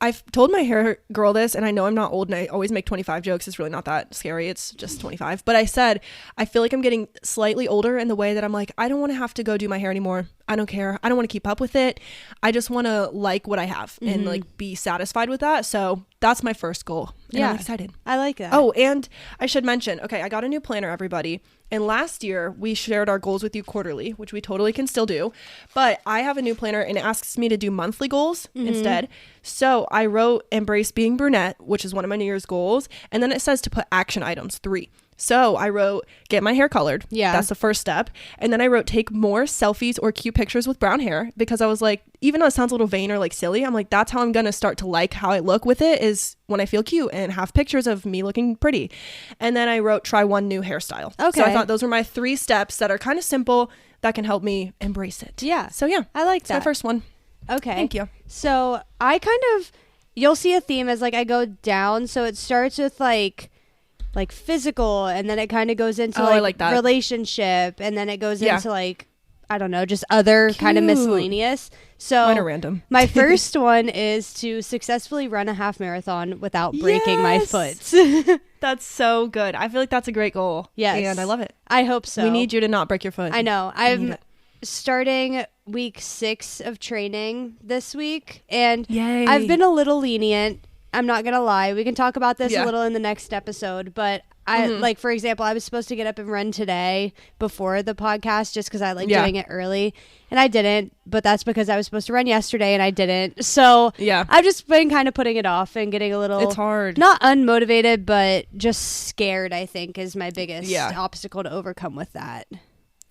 I've told my hair girl this, and I know I'm not old, and I always make 25 jokes. It's really not that scary. It's just 25. But I said I feel like I'm getting slightly older in the way that I'm like I don't want to have to go do my hair anymore. I don't care. I don't want to keep up with it. I just want to like what I have and like be satisfied with that. So that's my first goal. And I'm excited. I like that. Oh, and I should mention, okay, I got a new planner, everybody. And last year we shared our goals with you quarterly, which we totally can still do. But I have a new planner and it asks me to do monthly goals instead. So I wrote embrace being brunette, which is one of my New Year's goals. And then it says to put action items 3. So I wrote, get my hair colored. Yeah. That's the first step. And then I wrote, take more selfies or cute pictures with brown hair because I was like, even though it sounds a little vain or like silly, I'm like, that's how I'm going to start to like how I look with it is when I feel cute and have pictures of me looking pretty. And then I wrote, try one new hairstyle. Okay. So I thought those were my 3 steps that are kind of simple that can help me embrace it. Yeah. So yeah, I like that. That's my first one. Okay. Thank you. So I you'll see a theme as like I go down. So it starts with like physical and then it kind of goes into like relationship and then it goes into like I don't know, just other kind of miscellaneous. So mine are random. My first one is to successfully run a half marathon without breaking my foot. That's so good. I feel like that's a great goal. Yes. And I love it. I hope so. We need you to not break your foot. I know. I'm starting week 6 of training this week and Yay. I've been a little lenient. I'm not going to lie. We can talk about this a little in the next episode, but I like, for example, I was supposed to get up and run today before the podcast just because I like doing it early and I didn't, but that's because I was supposed to run yesterday and I didn't. So I've just been kind of putting it off and getting a little, it's hard, not unmotivated, but just scared, I think is my biggest obstacle to overcome with that.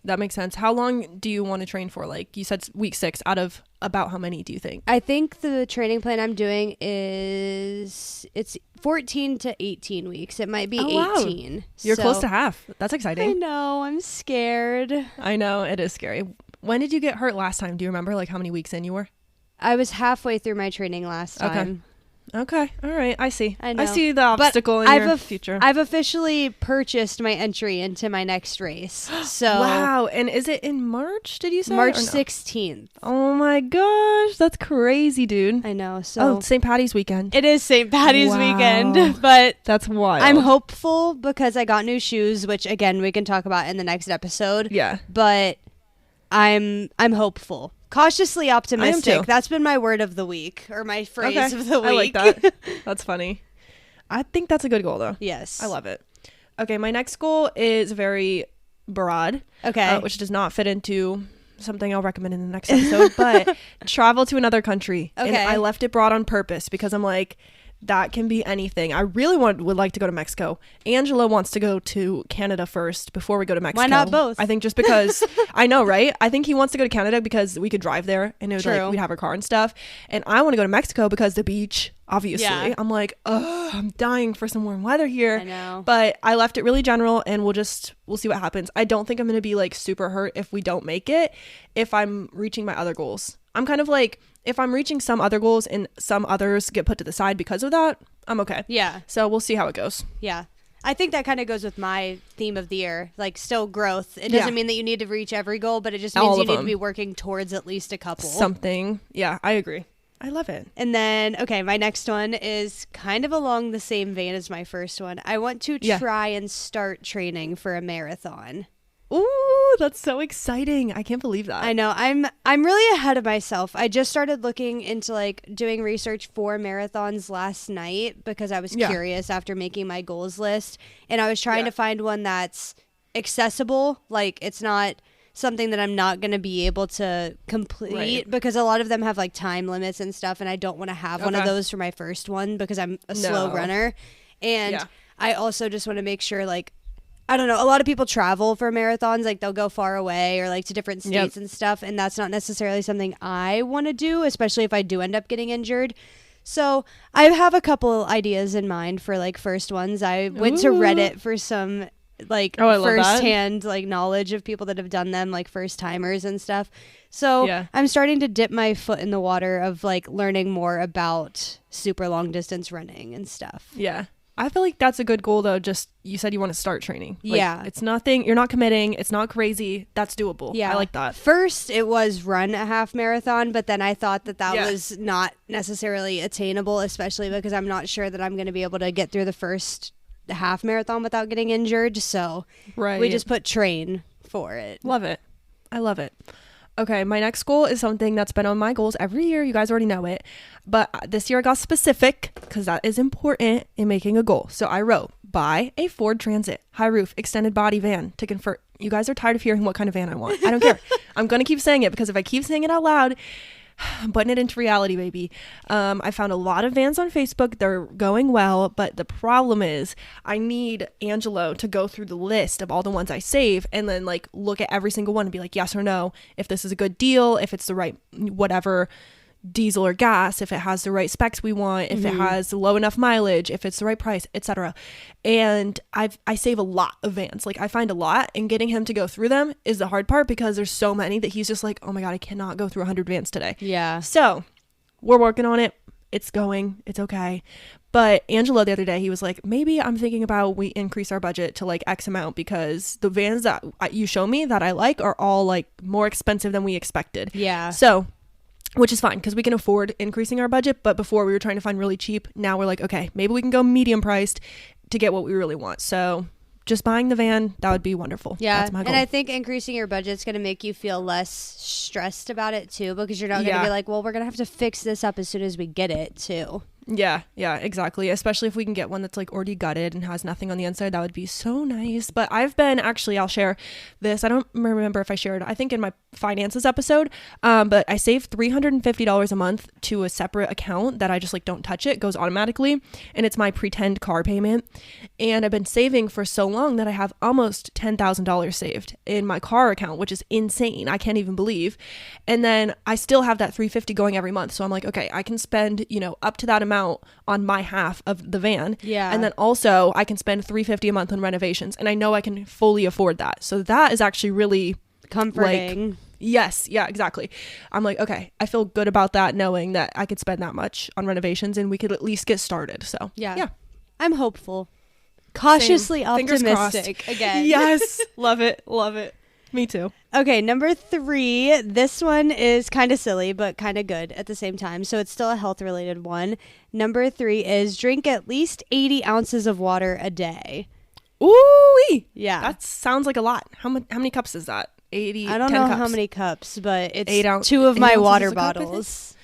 That makes sense. How long do you want to train for? Like you said, week 6 out of about how many do you think? I think the training plan I'm doing it's 14 to 18 weeks. It might be 18. Wow. You're close to half. That's exciting. I know. I'm scared. I know. It is scary. When did you get hurt last time? Do you remember like how many weeks in you were? I was halfway through my training last time. Okay. All right. I see. I know. I see the obstacle in your future. I've officially purchased my entry into my next race. So wow. And is it in March, did you say? March 16th. Oh my gosh. That's crazy, dude. I know. So St. Patty's weekend. It is St. Patty's weekend. But that's wild. I'm hopeful because I got new shoes, which again we can talk about in the next episode. Yeah. But I'm hopeful. Cautiously optimistic. That's been my word of the week, or my phrase of the week. I like that. That's funny. I think that's a good goal, though. Yes. I love it. Okay, my next goal is very broad. Okay. Which does not fit into something I'll recommend in the next episode, but travel to another country. Okay. And I left it broad on purpose because I'm like, that can be anything. I really would like to go to Mexico. Angela wants to go to Canada first before we go to Mexico. Why not both? I think just because I know, right? I think he wants to go to Canada because we could drive there and it was like we'd have our car and stuff. And I want to go to Mexico because the beach, obviously. Yeah. I'm like, oh, I'm dying for some warm weather here. I know. But I left it really general and we'll see what happens. I don't think I'm going to be like super hurt if we don't make it, if I'm reaching my other goals. I'm kind of like, if I'm reaching some other goals and some others get put to the side because of that, I'm okay. Yeah. So we'll see how it goes. Yeah. I think that kind of goes with my theme of the year, like still growth. It doesn't mean that you need to reach every goal, but it just means you need to be working towards at least a couple. Something. Yeah, I agree. I love it. And then, okay, my next one is kind of along the same vein as my first one. I want to try and start training for a marathon. Ooh, that's so exciting. I can't believe that. I know. I'm really ahead of myself. I just started looking into like doing research for marathons last night because I was curious after making my goals list, and I was trying to find one that's accessible. Like it's not something that I'm not going to be able to complete because a lot of them have like time limits and stuff, and I don't want to have one of those for my first one because I'm a slow runner. And I also just want to make sure, like, I don't know, a lot of people travel for marathons, like they'll go far away or like to different states and stuff, and that's not necessarily something I want to do, especially if I do end up getting injured. So I have a couple ideas in mind for like first ones. I went to Reddit for some like first-hand like knowledge of people that have done them, like first timers and stuff. So I'm starting to dip my foot in the water of like learning more about super long distance running and stuff. Yeah. I feel like that's a good goal though. Just, you said you want to start training. Like, it's nothing, you're not committing, it's not crazy. That's doable. Yeah. I like that. First it was run a half marathon, but then I thought that was not necessarily attainable, especially because I'm not sure that I'm going to be able to get through the first half marathon without getting injured. So we just put train for it. Love it. I love it. Okay, my next goal is something that's been on my goals every year. You guys already know it. But this year I got specific because that is important in making a goal. So I wrote, buy a Ford Transit high roof extended body van to convert. You guys are tired of hearing what kind of van I want. I don't care. I'm going to keep saying it because if I keep saying it out loud, I'm putting it into reality, baby. I found a lot of vans on Facebook. They're going well, but the problem is I need Angelo to go through the list of all the ones I save and then like look at every single one and be like, yes or no, if this is a good deal, if it's the right whatever diesel or gas, if it has the right specs we want, if it has low enough mileage, if it's the right price, etc. And I save a lot of vans. Like I find a lot, and getting him to go through them is the hard part because there's so many that he's just like, oh my god, I cannot go through 100 vans today. Yeah. So we're working on it. It's going. It's okay. But Angelo the other day, he was like, maybe I'm thinking about we increase our budget to like X amount because the vans that you show me that I like are all like more expensive than we expected. Yeah. So, which is fine because we can afford increasing our budget. But before we were trying to find really cheap. Now we're like, okay, maybe we can go medium priced to get what we really want. So just buying the van, that would be wonderful. Yeah. That's my goal. And I think increasing your budget is going to make you feel less stressed about it too, because you're not going to be like, well, we're going to have to fix this up as soon as we get it too. Yeah, exactly. Especially if we can get one that's like already gutted and has nothing on the inside, that would be so nice. But I've been I'll share this. I don't remember if I shared, I think in my finances episode, but I save $350 a month to a separate account that I just like don't touch. It goes automatically, and it's my pretend car payment. And I've been saving for so long that I have almost $10,000 saved in my car account, which is insane. I can't even believe. And then I still have that $350 going every month. So I'm like, okay, I can spend, up to that amount on my half of the van. Yeah. And then also I can spend $350 a month on renovations, and I know I can fully afford that. So that is actually really comforting. Like, yes. Yeah, exactly. I'm like, okay, I feel good about that, knowing that I could spend that much on renovations and we could at least get started. So yeah. I'm hopeful. Cautiously Fingers optimistic crossed. again. Yes. Love it. Love it. Me too. Okay, number 3. This one is kind of silly, but kind of good at the same time. So it's still a health-related one. Number 3 is drink at least 80 ounces of water a day. Ooh, yeah. That sounds like a lot. How many cups is that? 80. I don't know how many cups, but it's 2 of my water bottles.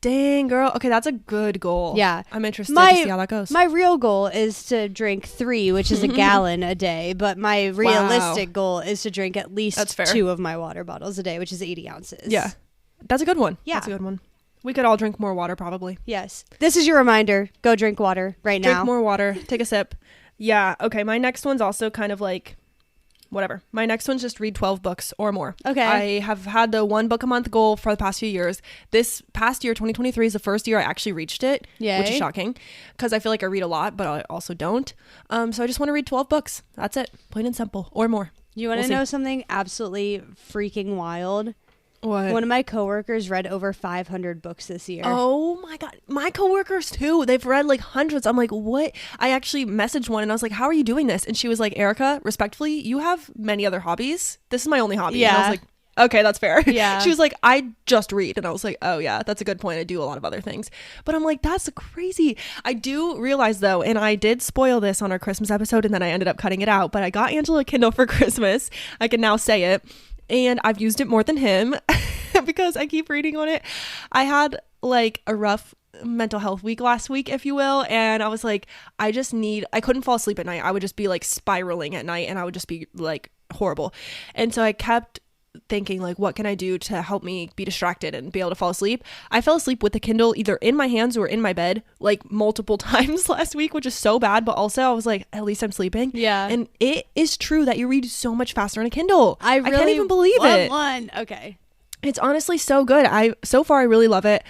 Dang, girl. Okay, that's a good goal. Yeah. I'm interested to see how that goes. My real goal is to drink 3, which is a gallon a day. But my realistic goal is to drink at least 2 of my water bottles a day, which is 80 ounces. Yeah. That's a good one. Yeah. That's a good one. We could all drink more water, probably. Yes. This is your reminder. Go drink water right now. Drink more water. Take a sip. Yeah. Okay. My next one's also kind of like whatever. My next one's just read 12 books or more. Okay. I have had the 1 book a month goal for the past few years. This past year, 2023, is the first year I actually reached it, which is shocking because I feel like I read a lot, but I also don't. So I just want to read 12 books. That's it. Plain and simple, or more. You want to know something absolutely freaking wild? What? One of my coworkers read over 500 books this year. Oh my God. My coworkers too. They've read like hundreds. I'm like, what? I actually messaged one and I was like, how are you doing this? And she was like, Arika, respectfully, you have many other hobbies. This is my only hobby. Yeah. And I was like, okay, that's fair. Yeah. She was like, I just read. And I was like, oh yeah, that's a good point. I do a lot of other things. But I'm like, that's crazy. I do realize though, and I did spoil this on our Christmas episode and then I ended up cutting it out, but I got Angela a Kindle for Christmas. I can now say it. And I've used it more than him because I keep reading on it. I had like a rough mental health week last week, if you will. And I was like, I couldn't fall asleep at night. I would just be like spiraling at night and I would just be like horrible. And so I kept thinking like, what can I do to help me be distracted and be able to fall asleep? I fell asleep with the Kindle either in my hands or in my bed like multiple times last week, which is so bad. But also I was like, at least I'm sleeping. Yeah. And it is true that you read so much faster on a Kindle. I can't even believe it. Okay. It's honestly so good. So far I really love it.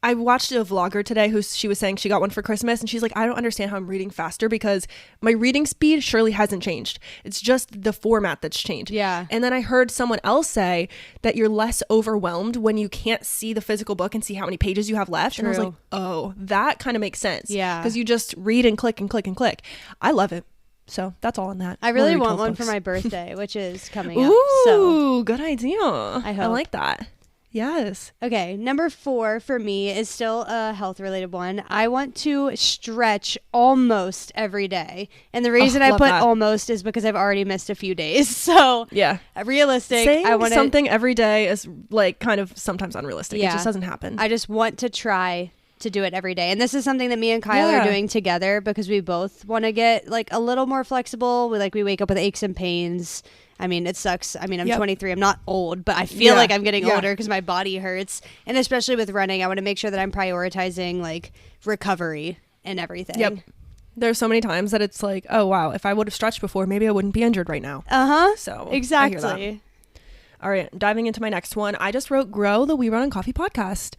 I watched a vlogger today she was saying she got one for Christmas and she's like, I don't understand how I'm reading faster because my reading speed surely hasn't changed. It's just the format that's changed. Yeah. And then I heard someone else say that you're less overwhelmed when you can't see the physical book and see how many pages you have left. True. And I was like, oh, that kind of makes sense. Yeah. Because you just read and click and click and click. I love it. So that's all on that. I really want one for my birthday, which is coming up. Ooh, So good idea. I hope. I like that. Yes. Okay, number 4 for me is still a health-related one. I want to stretch almost every day. And the reason I put that. almost is because I've already missed a few days. So, yeah. Realistic. Saying I want something every day is like kind of sometimes unrealistic. Yeah. It just doesn't happen. I just want to try to do it every day. And this is something that me and Kyle are doing together because we both want to get like a little more flexible. We wake up with aches and pains. I mean, it sucks. I mean, I'm 23. I'm not old, but I feel like I'm getting older because my body hurts. And especially with running, I want to make sure that I'm prioritizing like recovery and everything. Yep. There's so many times that it's like, oh, wow, if I would have stretched before, maybe I wouldn't be injured right now. Uh-huh. So exactly. All right, diving into my next one. I just wrote Grow the We Run on Coffee podcast.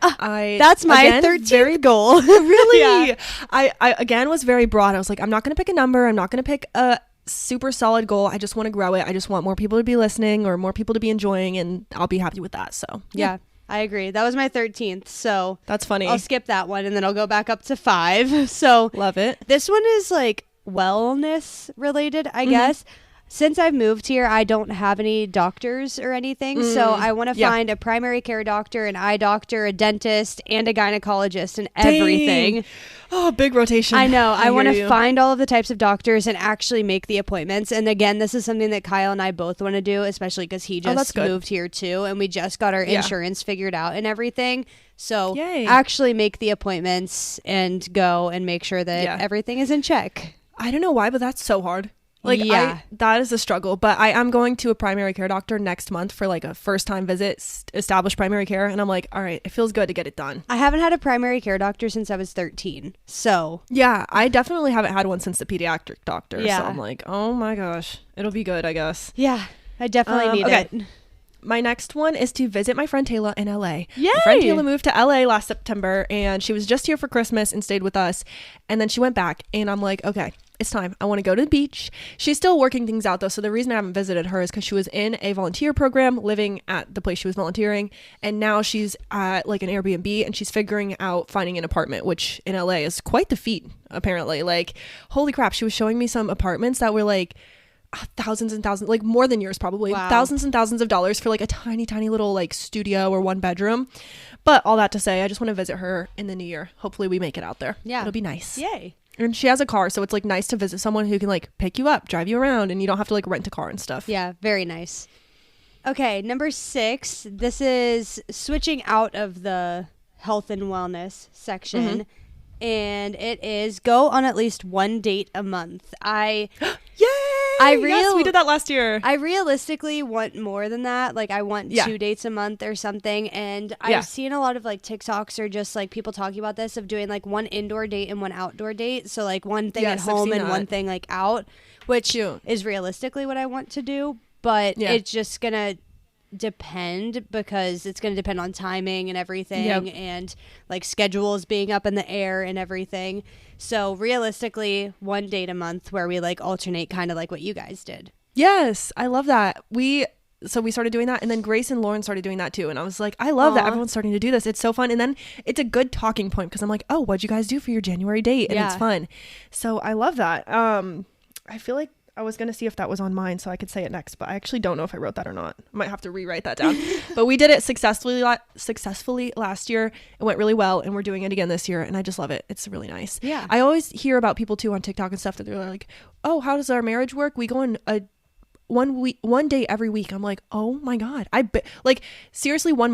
That's my 13th goal. Really? Yeah. I again was very broad. I was like, I'm not going to pick a number. I'm not going to pick a super solid goal. I just want to grow it. I just want more people to be listening or more people to be enjoying, and I'll be happy with that. So yeah. I agree. That was my 13th. So that's funny. I'll skip that one and then I'll go back up to 5. So love it. This one is like wellness related, I guess. Since I've moved here, I don't have any doctors or anything. So I want to find a primary care doctor, an eye doctor, a dentist, and a gynecologist and everything. Oh, big rotation. I know. I want to find all of the types of doctors and actually make the appointments. And again, this is something that Kyle and I both want to do, especially because he just moved here too. And we just got our insurance figured out and everything. So actually make the appointments and go and make sure that everything is in check. I don't know why, but that's so hard. Like, that is a struggle, but I am going to a primary care doctor next month for like a first time visit, established primary care. And I'm like, all right, it feels good to get it done. I haven't had a primary care doctor since I was 13. So yeah, I definitely haven't had one since the pediatric doctor. So I'm like, oh my gosh, it'll be good, I guess. Yeah, I definitely need it. My next one is to visit my friend Taylor in LA. Yay! My friend Taylor moved to LA last September and she was just here for Christmas and stayed with us. And then she went back and I'm like, okay, it's time. I want to go to the beach. She's still working things out though. So the reason I haven't visited her is because she was in a volunteer program living at the place she was volunteering. And now she's at like an Airbnb and she's figuring out finding an apartment, which in LA is quite the feat, apparently. Like, holy crap. She was showing me some apartments that were like thousands and thousands, like more than yours probably. Wow. Thousands and thousands of dollars for like a tiny, tiny little like studio or 1 bedroom. But all that to say, I just want to visit her in the new year. Hopefully we make it out there. Yeah. It'll be nice. Yay. And she has a car, so it's like nice to visit someone who can like pick you up, drive you around, and you don't have to like rent a car and stuff. Yeah, very nice. Okay, number 6. This is switching out of the health and wellness section. And it is go on at least 1 date a month. Yay! Yes, we did that last year. I realistically want more than that. Like, I want 2 dates a month or something. And I've seen a lot of like TikToks or just like people talking about this of doing like 1 indoor date and 1 outdoor date. So like 1 thing at home and 1 thing like out, which is realistically what I want to do. But it's just going to depend because it's going to depend on timing and everything and like schedules being up in the air and everything. So realistically 1 date a month where we like alternate, kind of like what you guys did. Yes, I love that. So we started doing that, and then Grace and Lauren started doing that too, and I was like, I love that everyone's starting to do this. It's so fun. And then it's a good talking point because I'm like, oh, what'd you guys do for your January date? And it's fun. So I love that. I feel like I was going to see if that was on mine so I could say it next, but I actually don't know if I wrote that or not. I might have to rewrite that down. But we did it successfully last year. It went really well, and we're doing it again this year, and I just love it. It's really nice. Yeah. I always hear about people too on TikTok and stuff that they're like, oh, how does our marriage work? We go on a 1 day every week. I'm like, oh my God. Like seriously, 1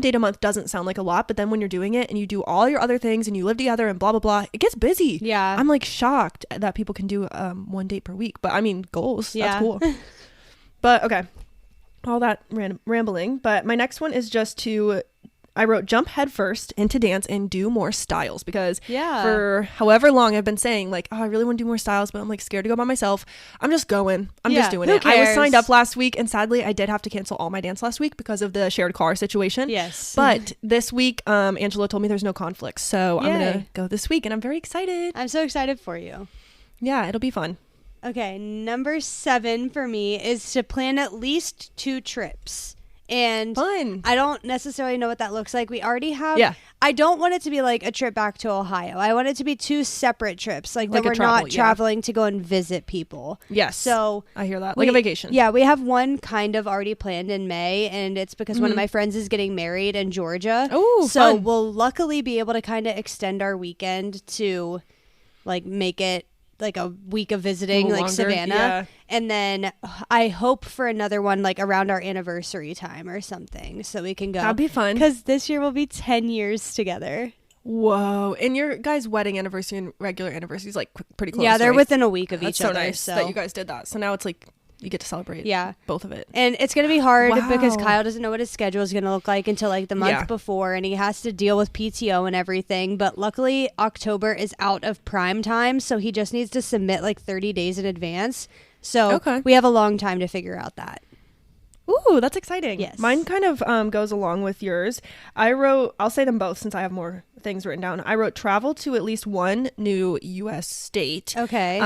date a month doesn't sound like a lot, but then when you're doing it and you do all your other things and you live together and blah, blah, blah, it gets busy. Yeah. I'm like shocked that people can do 1 date per week, but I mean, goals. That's cool. But okay. All that rambling. But my next one is just I wrote jump headfirst into dance and do more styles because for however long I've been saying like, oh, I really want to do more styles, but I'm like scared to go by myself. I'm just going. I'm just doing it. Cares? I was signed up last week, and sadly I did have to cancel all my dance last week because of the shared car situation. Yes. But this week, Angela told me there's no conflicts. So I'm going to go this week, and I'm very excited. I'm so excited for you. Yeah, it'll be fun. Okay. Number 7 for me is to plan at least 2 trips. And fun. I don't necessarily know what that looks like. We already have. I don't want it to be like a trip back to Ohio. I want it to be 2 separate trips, like that we're not traveling to go and visit people. Yes. So I hear that. Like a vacation. Yeah, we have one kind of already planned in May, and it's because one of my friends is getting married in Georgia. Oh, so fun. We'll luckily be able to kind of extend our weekend to like make it like a week of visiting like longer, Savannah, and then I hope for another one like around our anniversary time or something so we can go. That'd be fun because this year will be 10 years together. Whoa. And your guys' wedding anniversary and regular anniversary is like pretty close. Yeah, they're right? within a week of That's each other. So nice so that you guys did that. So now it's like you get to celebrate both of it. And it's going to be hard because Kyle doesn't know what his schedule is going to look like until like the month before, and he has to deal with PTO and everything. But luckily, October is out of prime time, so he just needs to submit like 30 days in advance. So we have a long time to figure out that. Ooh, that's exciting. Yes. Mine kind of goes along with yours. I'll say them both since I have more things written down. I wrote travel to at least 1 new U.S. state. Okay.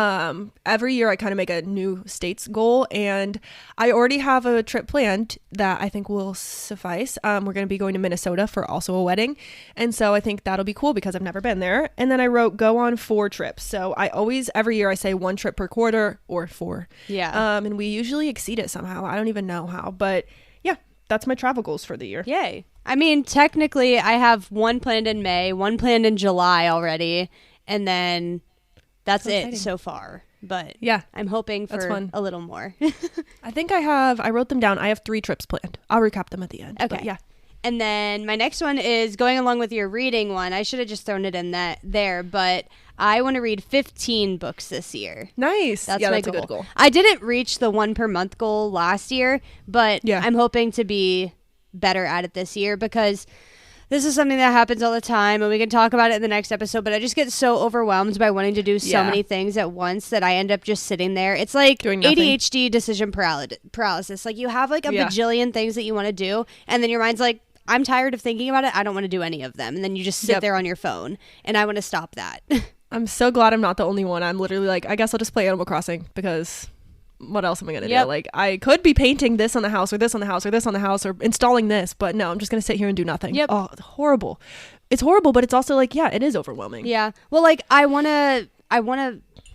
Every year I kind of make a new states goal, and I already have a trip planned that I think will suffice. We're going to be going to Minnesota for also a wedding, and so I think that'll be cool because I've never been there. And then I wrote go on 4 trips. So every year I say 1 trip per quarter or 4. Yeah. And we usually exceed it somehow. I don't even know how, but yeah, that's my travel goals for the year. Yay. I mean, technically, I have 1 planned in May, 1 planned in July already, and then that's it so far. But yeah, I'm hoping for a little more. I think I wrote them down. I have 3 trips planned. I'll recap them at the end. Okay. But yeah. And then my next one is going along with your reading one. I should have just thrown it in there, but I want to read 15 books this year. Nice. That's my that's goal. A good goal. I didn't reach the 1 per month goal last year, but I'm hoping to be better at it this year because this is something that happens all the time, and we can talk about it in the next episode, but I just get so overwhelmed by wanting to do so many things at once that I end up just sitting there. It's like ADHD decision paralysis. Like you have like a bajillion things that you want to do, and then your mind's like, I'm tired of thinking about it. I don't want to do any of them. And then you just sit there on your phone, and I want to stop that. I'm so glad I'm not the only one. I'm literally like, I guess I'll just play Animal Crossing because what else am I going to do? Like, I could be painting this on the house or this on the house or this on the house or installing this, but no, I'm just going to sit here and do nothing. Yep. Oh, horrible. It's horrible, but it's also like, yeah, it is overwhelming. Yeah. Well, like, I want to,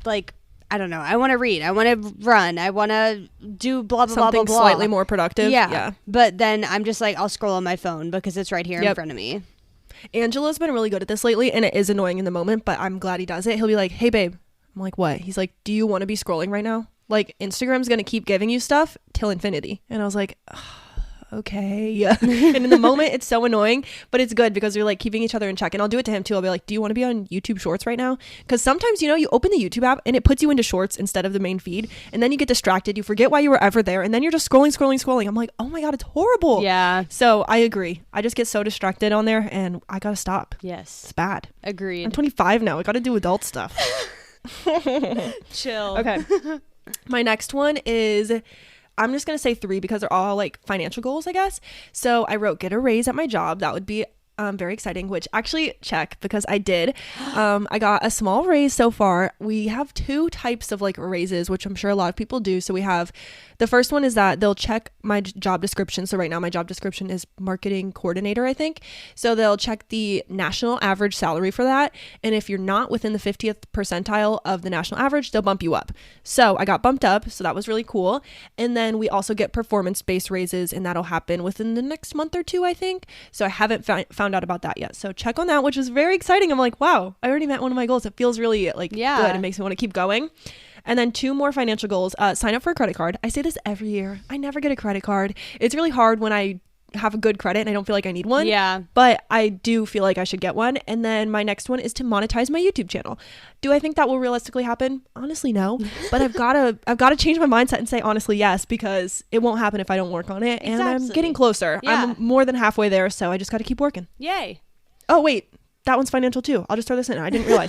like, I don't know. I want to read. I want to run. I want to do blah, blah, Something blah, blah, blah. slightly more productive. Yeah. But then I'm just like, I'll scroll on my phone because it's right here in front of me. Angela's been really good at this lately, and it is annoying in the moment, but I'm glad he does it. He'll be like, hey, babe. I'm like, what? He's like, do you want to be scrolling right now? Like, Instagram's going to keep giving you stuff till infinity. And I was like, okay. And in the moment, it's so annoying, but it's good because we're like keeping each other in check. And I'll do it to him too. I'll be like, do you want to be on YouTube Shorts right now? Because sometimes, you know, you open the YouTube app and it puts you into Shorts instead of the main feed. And then you get distracted. You forget why you were ever there. And then you're just scrolling. I'm like, oh my God, it's horrible. Yeah. So I agree. I just get so distracted on there and I got to stop. Yes. It's bad. Agreed. I'm 25 now. I got to do adult stuff. Chill. Okay. My next one is, I'm just going to say 3 because they're all like financial goals, I guess. So I wrote get a raise at my job. That would be very exciting, which actually check because I did. I got a small raise so far. We have 2 types of like raises, which I'm sure a lot of people do. So we have the first one is that they'll check my job description. So right now my job description is marketing coordinator, I think. So they'll check the national average salary for that. And if you're not within the 50th percentile of the national average, they'll bump you up. So I got bumped up. So that was really cool. And then we also get performance-based raises, and that'll happen within the next month or 2, I think. So I haven't found out about that yet. So check on that, which is very exciting. I'm like, wow, I already met one of my goals. It feels really like good. It makes me want to keep going. And then 2 more financial goals. Sign up for a credit card. I say this every year. I never get a credit card. It's really hard when I have a good credit and I don't feel like I need one. Yeah. But I do feel like I should get one. And then my next one is to monetize my YouTube channel. Do I think that will realistically happen? Honestly, no. But I've got to change my mindset and say honestly yes, because it won't happen if I don't work on it. And I'm getting closer. Yeah. I'm more than halfway there, so I just got to keep working. Yay. Oh, wait. That one's financial too. I'll just throw this in. I didn't realize.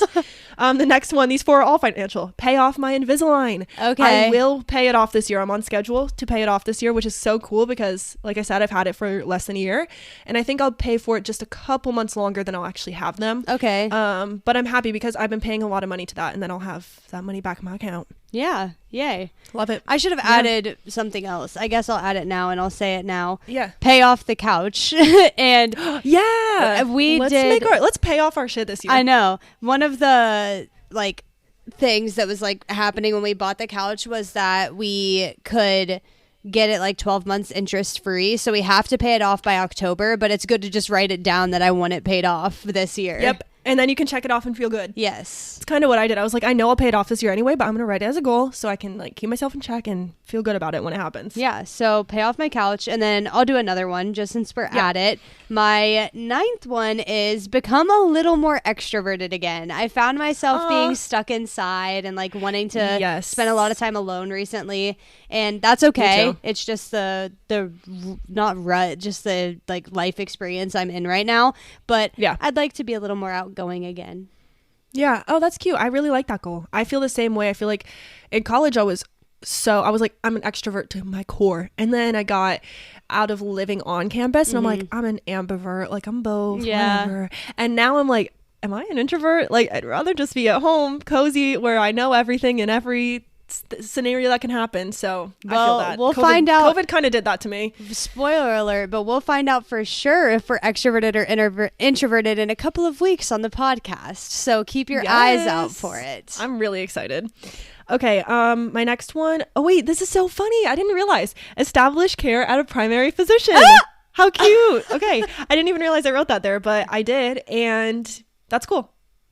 The next one, these 4 are all financial. Pay off my Invisalign. Okay. I will pay it off this year. I'm on schedule to pay it off this year, which is so cool because, like I said, I've had it for less than a year. And I think I'll pay for it just a couple months longer than I'll actually have them. Okay. But I'm happy because I've been paying a lot of money to that, and then I'll have that money back in my account. Yeah. Yay. Love it. I should have added something else. I guess I'll add it now and I'll say it now. Yeah. Pay off the couch. And yeah. Let's pay off our shit this year. I know. One of the like things that was like happening when we bought the couch was that we could get it like 12 months interest free. So we have to pay it off by October, but it's good to just write it down that I want it paid off this year. Yep. And then you can check it off and feel good. Yes. It's kind of what I did. I was like, I know I'll pay it off this year anyway, but I'm going to write it as a goal so I can like keep myself in check and feel good about it when it happens. Yeah. So pay off my couch, and then I'll do another one just since we're at it. My 9th one is become a little more extroverted again. I found myself being stuck inside and like wanting to spend a lot of time alone recently, and that's okay. It's just the not rut, just the like life experience I'm in right now. But I'd like to be a little more outgoing again. Yeah. Oh, that's cute. I really like that goal. I feel the same way. I feel like in college I was like, I'm an extrovert to my core. And then I got out of living on campus and I'm like, I'm an ambivert. Like I'm both. Yeah. Whatever. And now I'm like, am I an introvert? Like I'd rather just be at home, cozy, where I know everything in every scenario that can happen. So I feel that we'll find out. COVID kind of did that to me. Spoiler alert, but we'll find out for sure if we're extroverted or introverted in a couple of weeks on the podcast. So keep your eyes out for it. I'm really excited. Okay, my next one. Oh wait, this is so funny. I didn't realize. Establish care at a primary physician. How cute. Okay, I didn't even realize I wrote that there, but I did, and that's cool.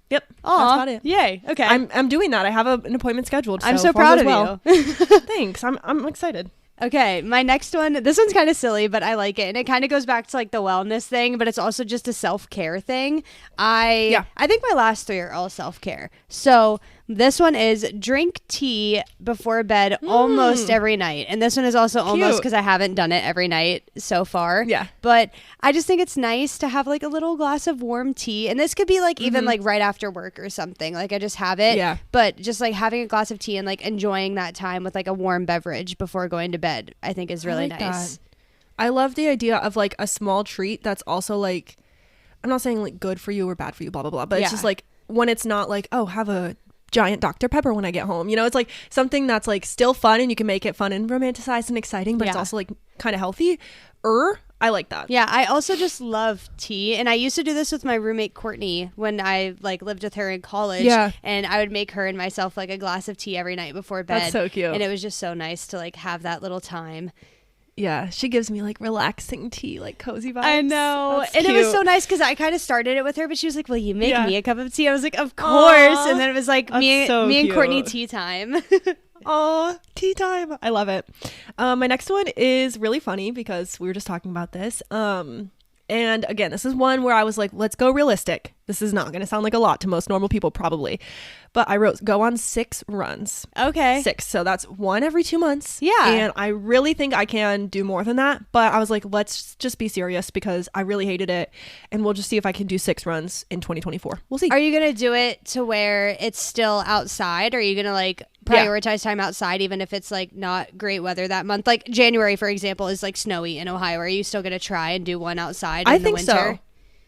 Yep. Aww, that's about it. Yay. Okay. I'm doing that. I have an appointment scheduled. I'm so proud of you. Thanks. I'm excited. Okay, my next one, this one's kind of silly, but I like it. And it kind of goes back to like the wellness thing, but it's also just a self-care thing. I think my last 3 are all self-care. So this one is drink tea before bed almost every night. And this one is also almost because I haven't done it every night so far. Yeah. But I just think it's nice to have like a little glass of warm tea. And this could be like even like right after work or something. Like I just have it. Yeah. But just like having a glass of tea and like enjoying that time with like a warm beverage before going to bed, I think is really nice. That. I love the idea of like a small treat that's also like, I'm not saying like good for you or bad for you, blah, blah, blah. But it's just like when it's not like, oh, have a giant Dr. Pepper when I get home. You know, it's like something that's like still fun and you can make it fun and romanticized and exciting, but it's also like kind of healthy. I like that. Yeah, I also just love tea, and I used to do this with my roommate Courtney when I like lived with her in college. Yeah, and I would make her and myself like a glass of tea every night before bed. That's so cute. And it was just so nice to like have that little time. Yeah, she gives me like relaxing tea, like cozy vibes. I know. That's and cute. It was so nice because I kind of started it with her, but she was like, will you make me a cup of tea? I was like, of course. And then it was like me and Courtney tea time. Oh, tea time. I love it. My next one is really funny because we were just talking about this. And again, this is one where I was like, let's go realistic. This is not going to sound like a lot to most normal people probably. But I wrote go on 6 runs. Okay. 6. So that's 1 every 2 months. Yeah. And I really think I can do more than that. But I was like, let's just be serious because I really hated it. And we'll just see if I can do 6 runs in 2024. We'll see. Are you going to do it to where it's still outside? Or are you going to like prioritize time outside even if it's like not great weather that month? Like January, for example, is like snowy in Ohio. Are you still going to try and do one outside in the winter? So.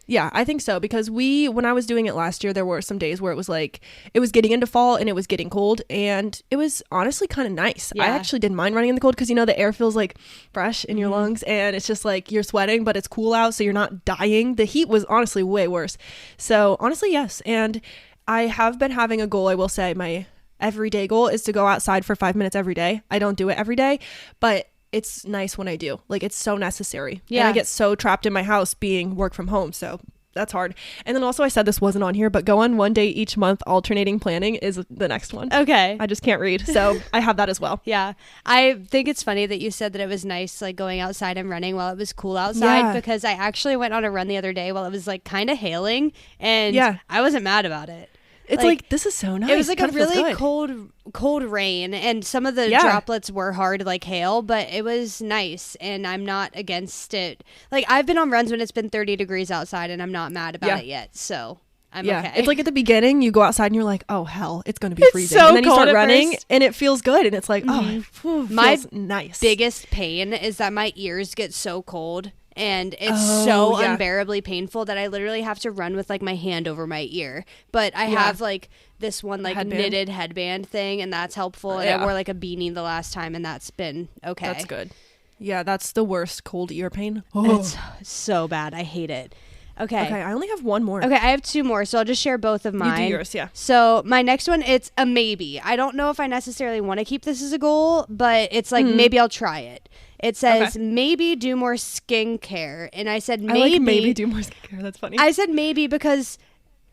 Yeah, I think so because when I was doing it last year, there were some days where it was like, it was getting into fall and it was getting cold and it was honestly kind of nice. Yeah. I actually didn't mind running in the cold because, you know, the air feels like fresh in your lungs and it's just like you're sweating, but it's cool out. So you're not dying. The heat was honestly way worse. So honestly, yes. And I have been having a goal. I will say my everyday goal is to go outside for 5 minutes every day. I don't do it every day, but it's nice when I do. Like, it's so necessary. Yeah. And I get so trapped in my house being work from home. So that's hard. And then also I said this wasn't on here, but go on 1 day each month, alternating planning is the next one. Okay. I just can't read. So I have that as well. Yeah. I think it's funny that you said that it was nice, like going outside and running while it was cool outside because I actually went on a run the other day while it was like kind of hailing and I wasn't mad about it. It's like this is so nice. It was like a really cold rain and some of the droplets were hard like hail, but it was nice and I'm not against it. Like I've been on runs when it's been 30 degrees outside and I'm not mad about it yet. So I'm okay. It's like at the beginning you go outside and you're like, oh hell, it's going to be freezing. So and then you start cold running and it feels good and it's like, feels nice. Biggest pain is that my ears get so cold. And it's so unbearably painful that I literally have to run with like my hand over my ear. But I have like this one like knitted headband thing and that's helpful. And I wore like a beanie the last time and that's been okay. That's good. Yeah, that's the worst cold ear pain. It's so bad. I hate it. Okay. I only have one more. Okay, I have 2 more, so I'll just share both of mine. You do yours, yeah. So my next one, it's a maybe. I don't know if I necessarily want to keep this as a goal, but it's like maybe I'll try it. It says maybe do more skincare, and I said maybe. I like maybe do more skincare. That's funny. I said maybe because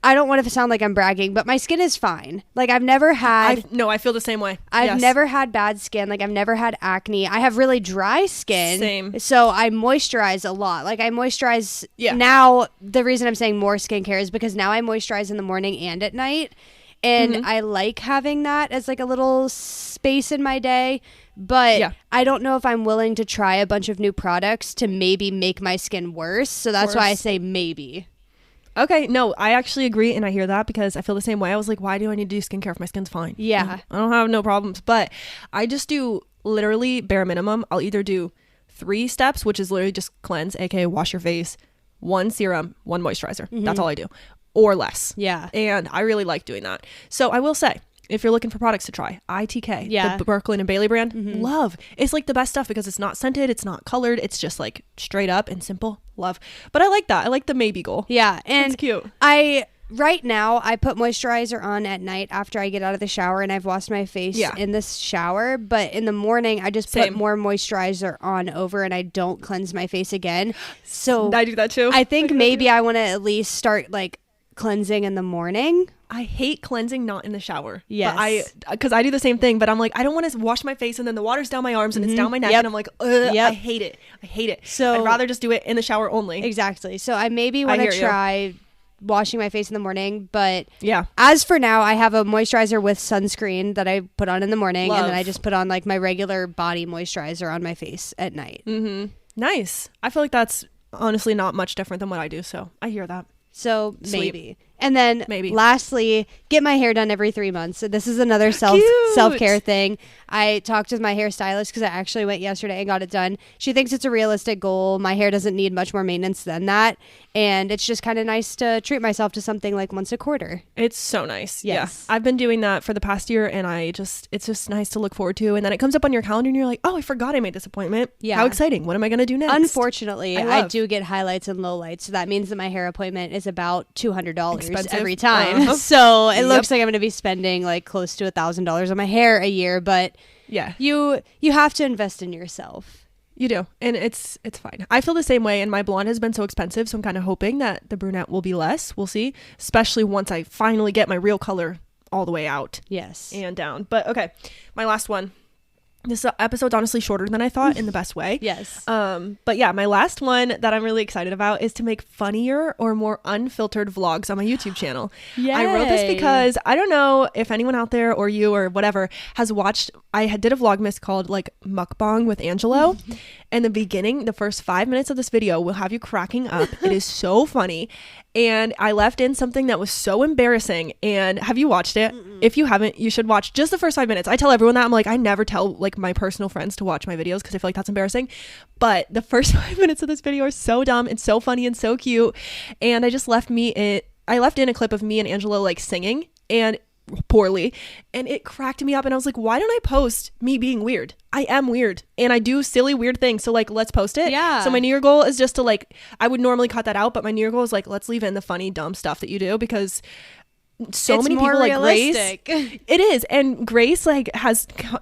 I don't want it to sound like I'm bragging, but my skin is fine. Like I've never had. No, I feel the same way. I've never had bad skin. Like I've never had acne. I have really dry skin. Same. So I moisturize a lot. Like I moisturize now. The reason I'm saying more skincare is because now I moisturize in the morning and at night. And I like having that as like a little space in my day. But I don't know if I'm willing to try a bunch of new products to maybe make my skin worse. So that's why I say maybe. Okay, no, I actually agree, and I hear that because I feel the same way. I was like, why do I need to do skincare if my skin's fine? Yeah. I don't have no problems, but I just do literally bare minimum. I'll either do 3 steps, which is literally just cleanse, aka wash your face, 1 serum, 1 moisturizer. That's all I do, or less. Yeah. And I really like doing that. So I will say, if you're looking for products to try, ITK, the Brooklyn and Bailey brand, love. It's like the best stuff because it's not scented, it's not colored, it's just like straight up and simple. Love. But I like that. I like the maybe goal. Yeah, and it's cute. Right now, I put moisturizer on at night after I get out of the shower, and I've washed my face in the shower. But in the morning, I just put more moisturizer on over, and I don't cleanse my face again. So I do that too. I think maybe I want to at least start like cleansing in the morning. I hate cleansing not in the shower. Yes. Because I do the same thing, but I'm like, I don't want to wash my face and then the water's down my arms and it's down my neck and I'm like, I hate it. So I'd rather just do it in the shower only. Exactly. So I maybe want to try washing my face in the morning, but as for now, I have a moisturizer with sunscreen that I put on in the morning and then I just put on like my regular body moisturizer on my face at night. Nice. I feel like that's honestly not much different than what I do, so I hear that. So maybe. And then Maybe. lastly, get my hair done every 3 months. So this is another self-care thing. I talked with my hairstylist because I actually went yesterday and got it done. She thinks it's a realistic goal. My hair doesn't need much more maintenance than that. And it's just kind of nice to treat myself to something like once a quarter. It's so nice. Yes. Yeah. I've been doing that for the past year, and it's just nice to look forward to. And then it comes up on your calendar and you're like, oh, I forgot I made this appointment. Yeah. How exciting. What am I going to do next? Unfortunately, I do get highlights and lowlights. So that means that my hair appointment is about $200 Expensive. every time. So it looks like I'm going to be spending like close to $1,000 on my hair a year. But yeah, you have to invest in yourself. You do. And it's fine. I feel the same way. And my blonde has been so expensive. So I'm kind of hoping that the brunette will be less. We'll see. Especially once I finally get my real color all the way out. Yes. And down. But okay. My last one. This episode's honestly shorter than I thought in the best way. Yes. But yeah, my last one that I'm really excited about is to make funnier or more unfiltered vlogs on my YouTube channel. Yay. I wrote this because I don't know if anyone out there or you or whatever has watched. I did a Vlogmas called like Mukbang with Angelo. And the beginning, the first 5 minutes of this video will have you cracking up. It is so funny. And I left in something that was so embarrassing. And have you watched it? If you haven't, you should watch just the first 5 minutes. I tell everyone that. I'm like, I never tell like my personal friends to watch my videos because I feel like that's embarrassing. But the first 5 minutes of this video are so dumb and so funny and so cute. And I just left in a clip of me and Angelo like singing and poorly, and it cracked me up. And I was like, why don't I post me being weird? I am weird and I do silly weird things, so like let's post it. Yeah. So my New Year goal is just to like, I would normally cut that out, but my New Year goal is like, let's leave in the funny dumb stuff that you do, because so it's many more people like realistic. Grace, it is. And Grace like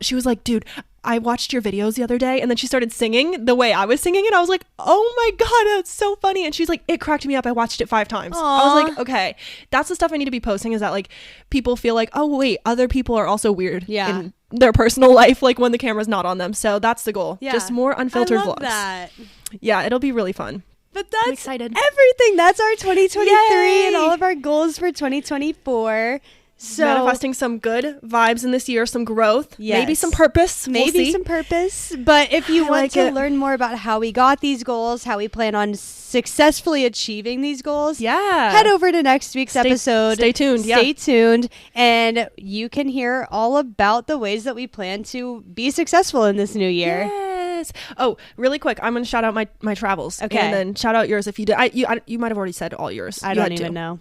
she was like, dude, I watched your videos the other day, and then she started singing the way I was singing it. I was like, oh my God, that's so funny. And she's like, it cracked me up. I watched it 5 times. Aww. I was like, okay, that's the stuff I need to be posting, is that like people feel like, oh wait, other people are also weird in their personal life, like when the camera's not on them. So that's the goal. Yeah. Just more unfiltered I love vlogs. that. Yeah, it'll be really fun. But I'm that's excited. everything. That's our 2023 Yay! and all of our goals for 2024. So manifesting some good vibes in this year, some growth, maybe some purpose. Maybe some purpose. But if you want to it. learn more about how we got these goals, how we plan on successfully achieving these goals, head over to next week's episode. Stay tuned. Stay tuned. And you can hear all about the ways that we plan to be successful in this new year. Yes. Oh, really quick, I'm going to shout out my travels. Okay. And then shout out yours if you did. You might have already said all yours. I don't even know.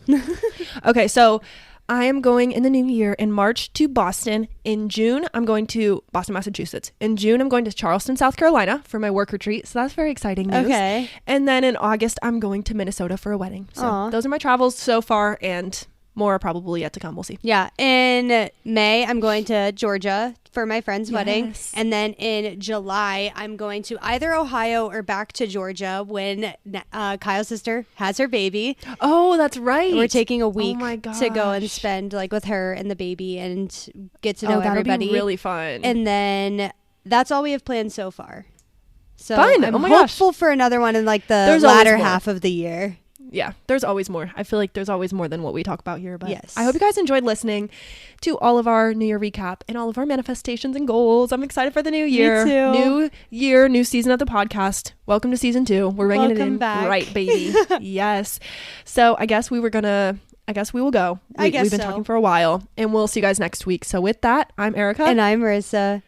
Okay, so I am going in the new year in March to Boston. In June, I'm going to Boston, Massachusetts. In June, I'm going to Charleston, South Carolina for my work retreat. So that's very exciting news. Okay. And then in August, I'm going to Minnesota for a wedding. So Aww. those are my travels so far, and more are probably yet to come. We'll see. Yeah. In May, I'm going to Georgia for my friend's wedding. And then in July, I'm going to either Ohio or back to Georgia when Kyle's sister has her baby. Oh, that's right. We're taking a week my to go and gosh. spend like with her and the baby and get to know that'll everybody. be really fun. And then that's all we have planned so far. So Fun. I'm Oh my gosh. hopeful for another one in like the There's always latter more. half of the year. Yeah, there's always more. I feel like there's always more than what we talk about here. But Yes. I hope you guys enjoyed listening to all of our New Year recap and all of our manifestations and goals. I'm excited for the new year. too. New year, new season of the podcast. Welcome to season 2. We're ringing it Welcome in. back. Right, baby. Yes. So I guess we will go. I guess We've been so. talking for a while, and we'll see you guys next week. So with that, I'm Erica. And I'm Marissa.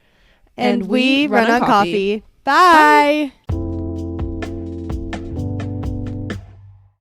And we run on coffee. Bye.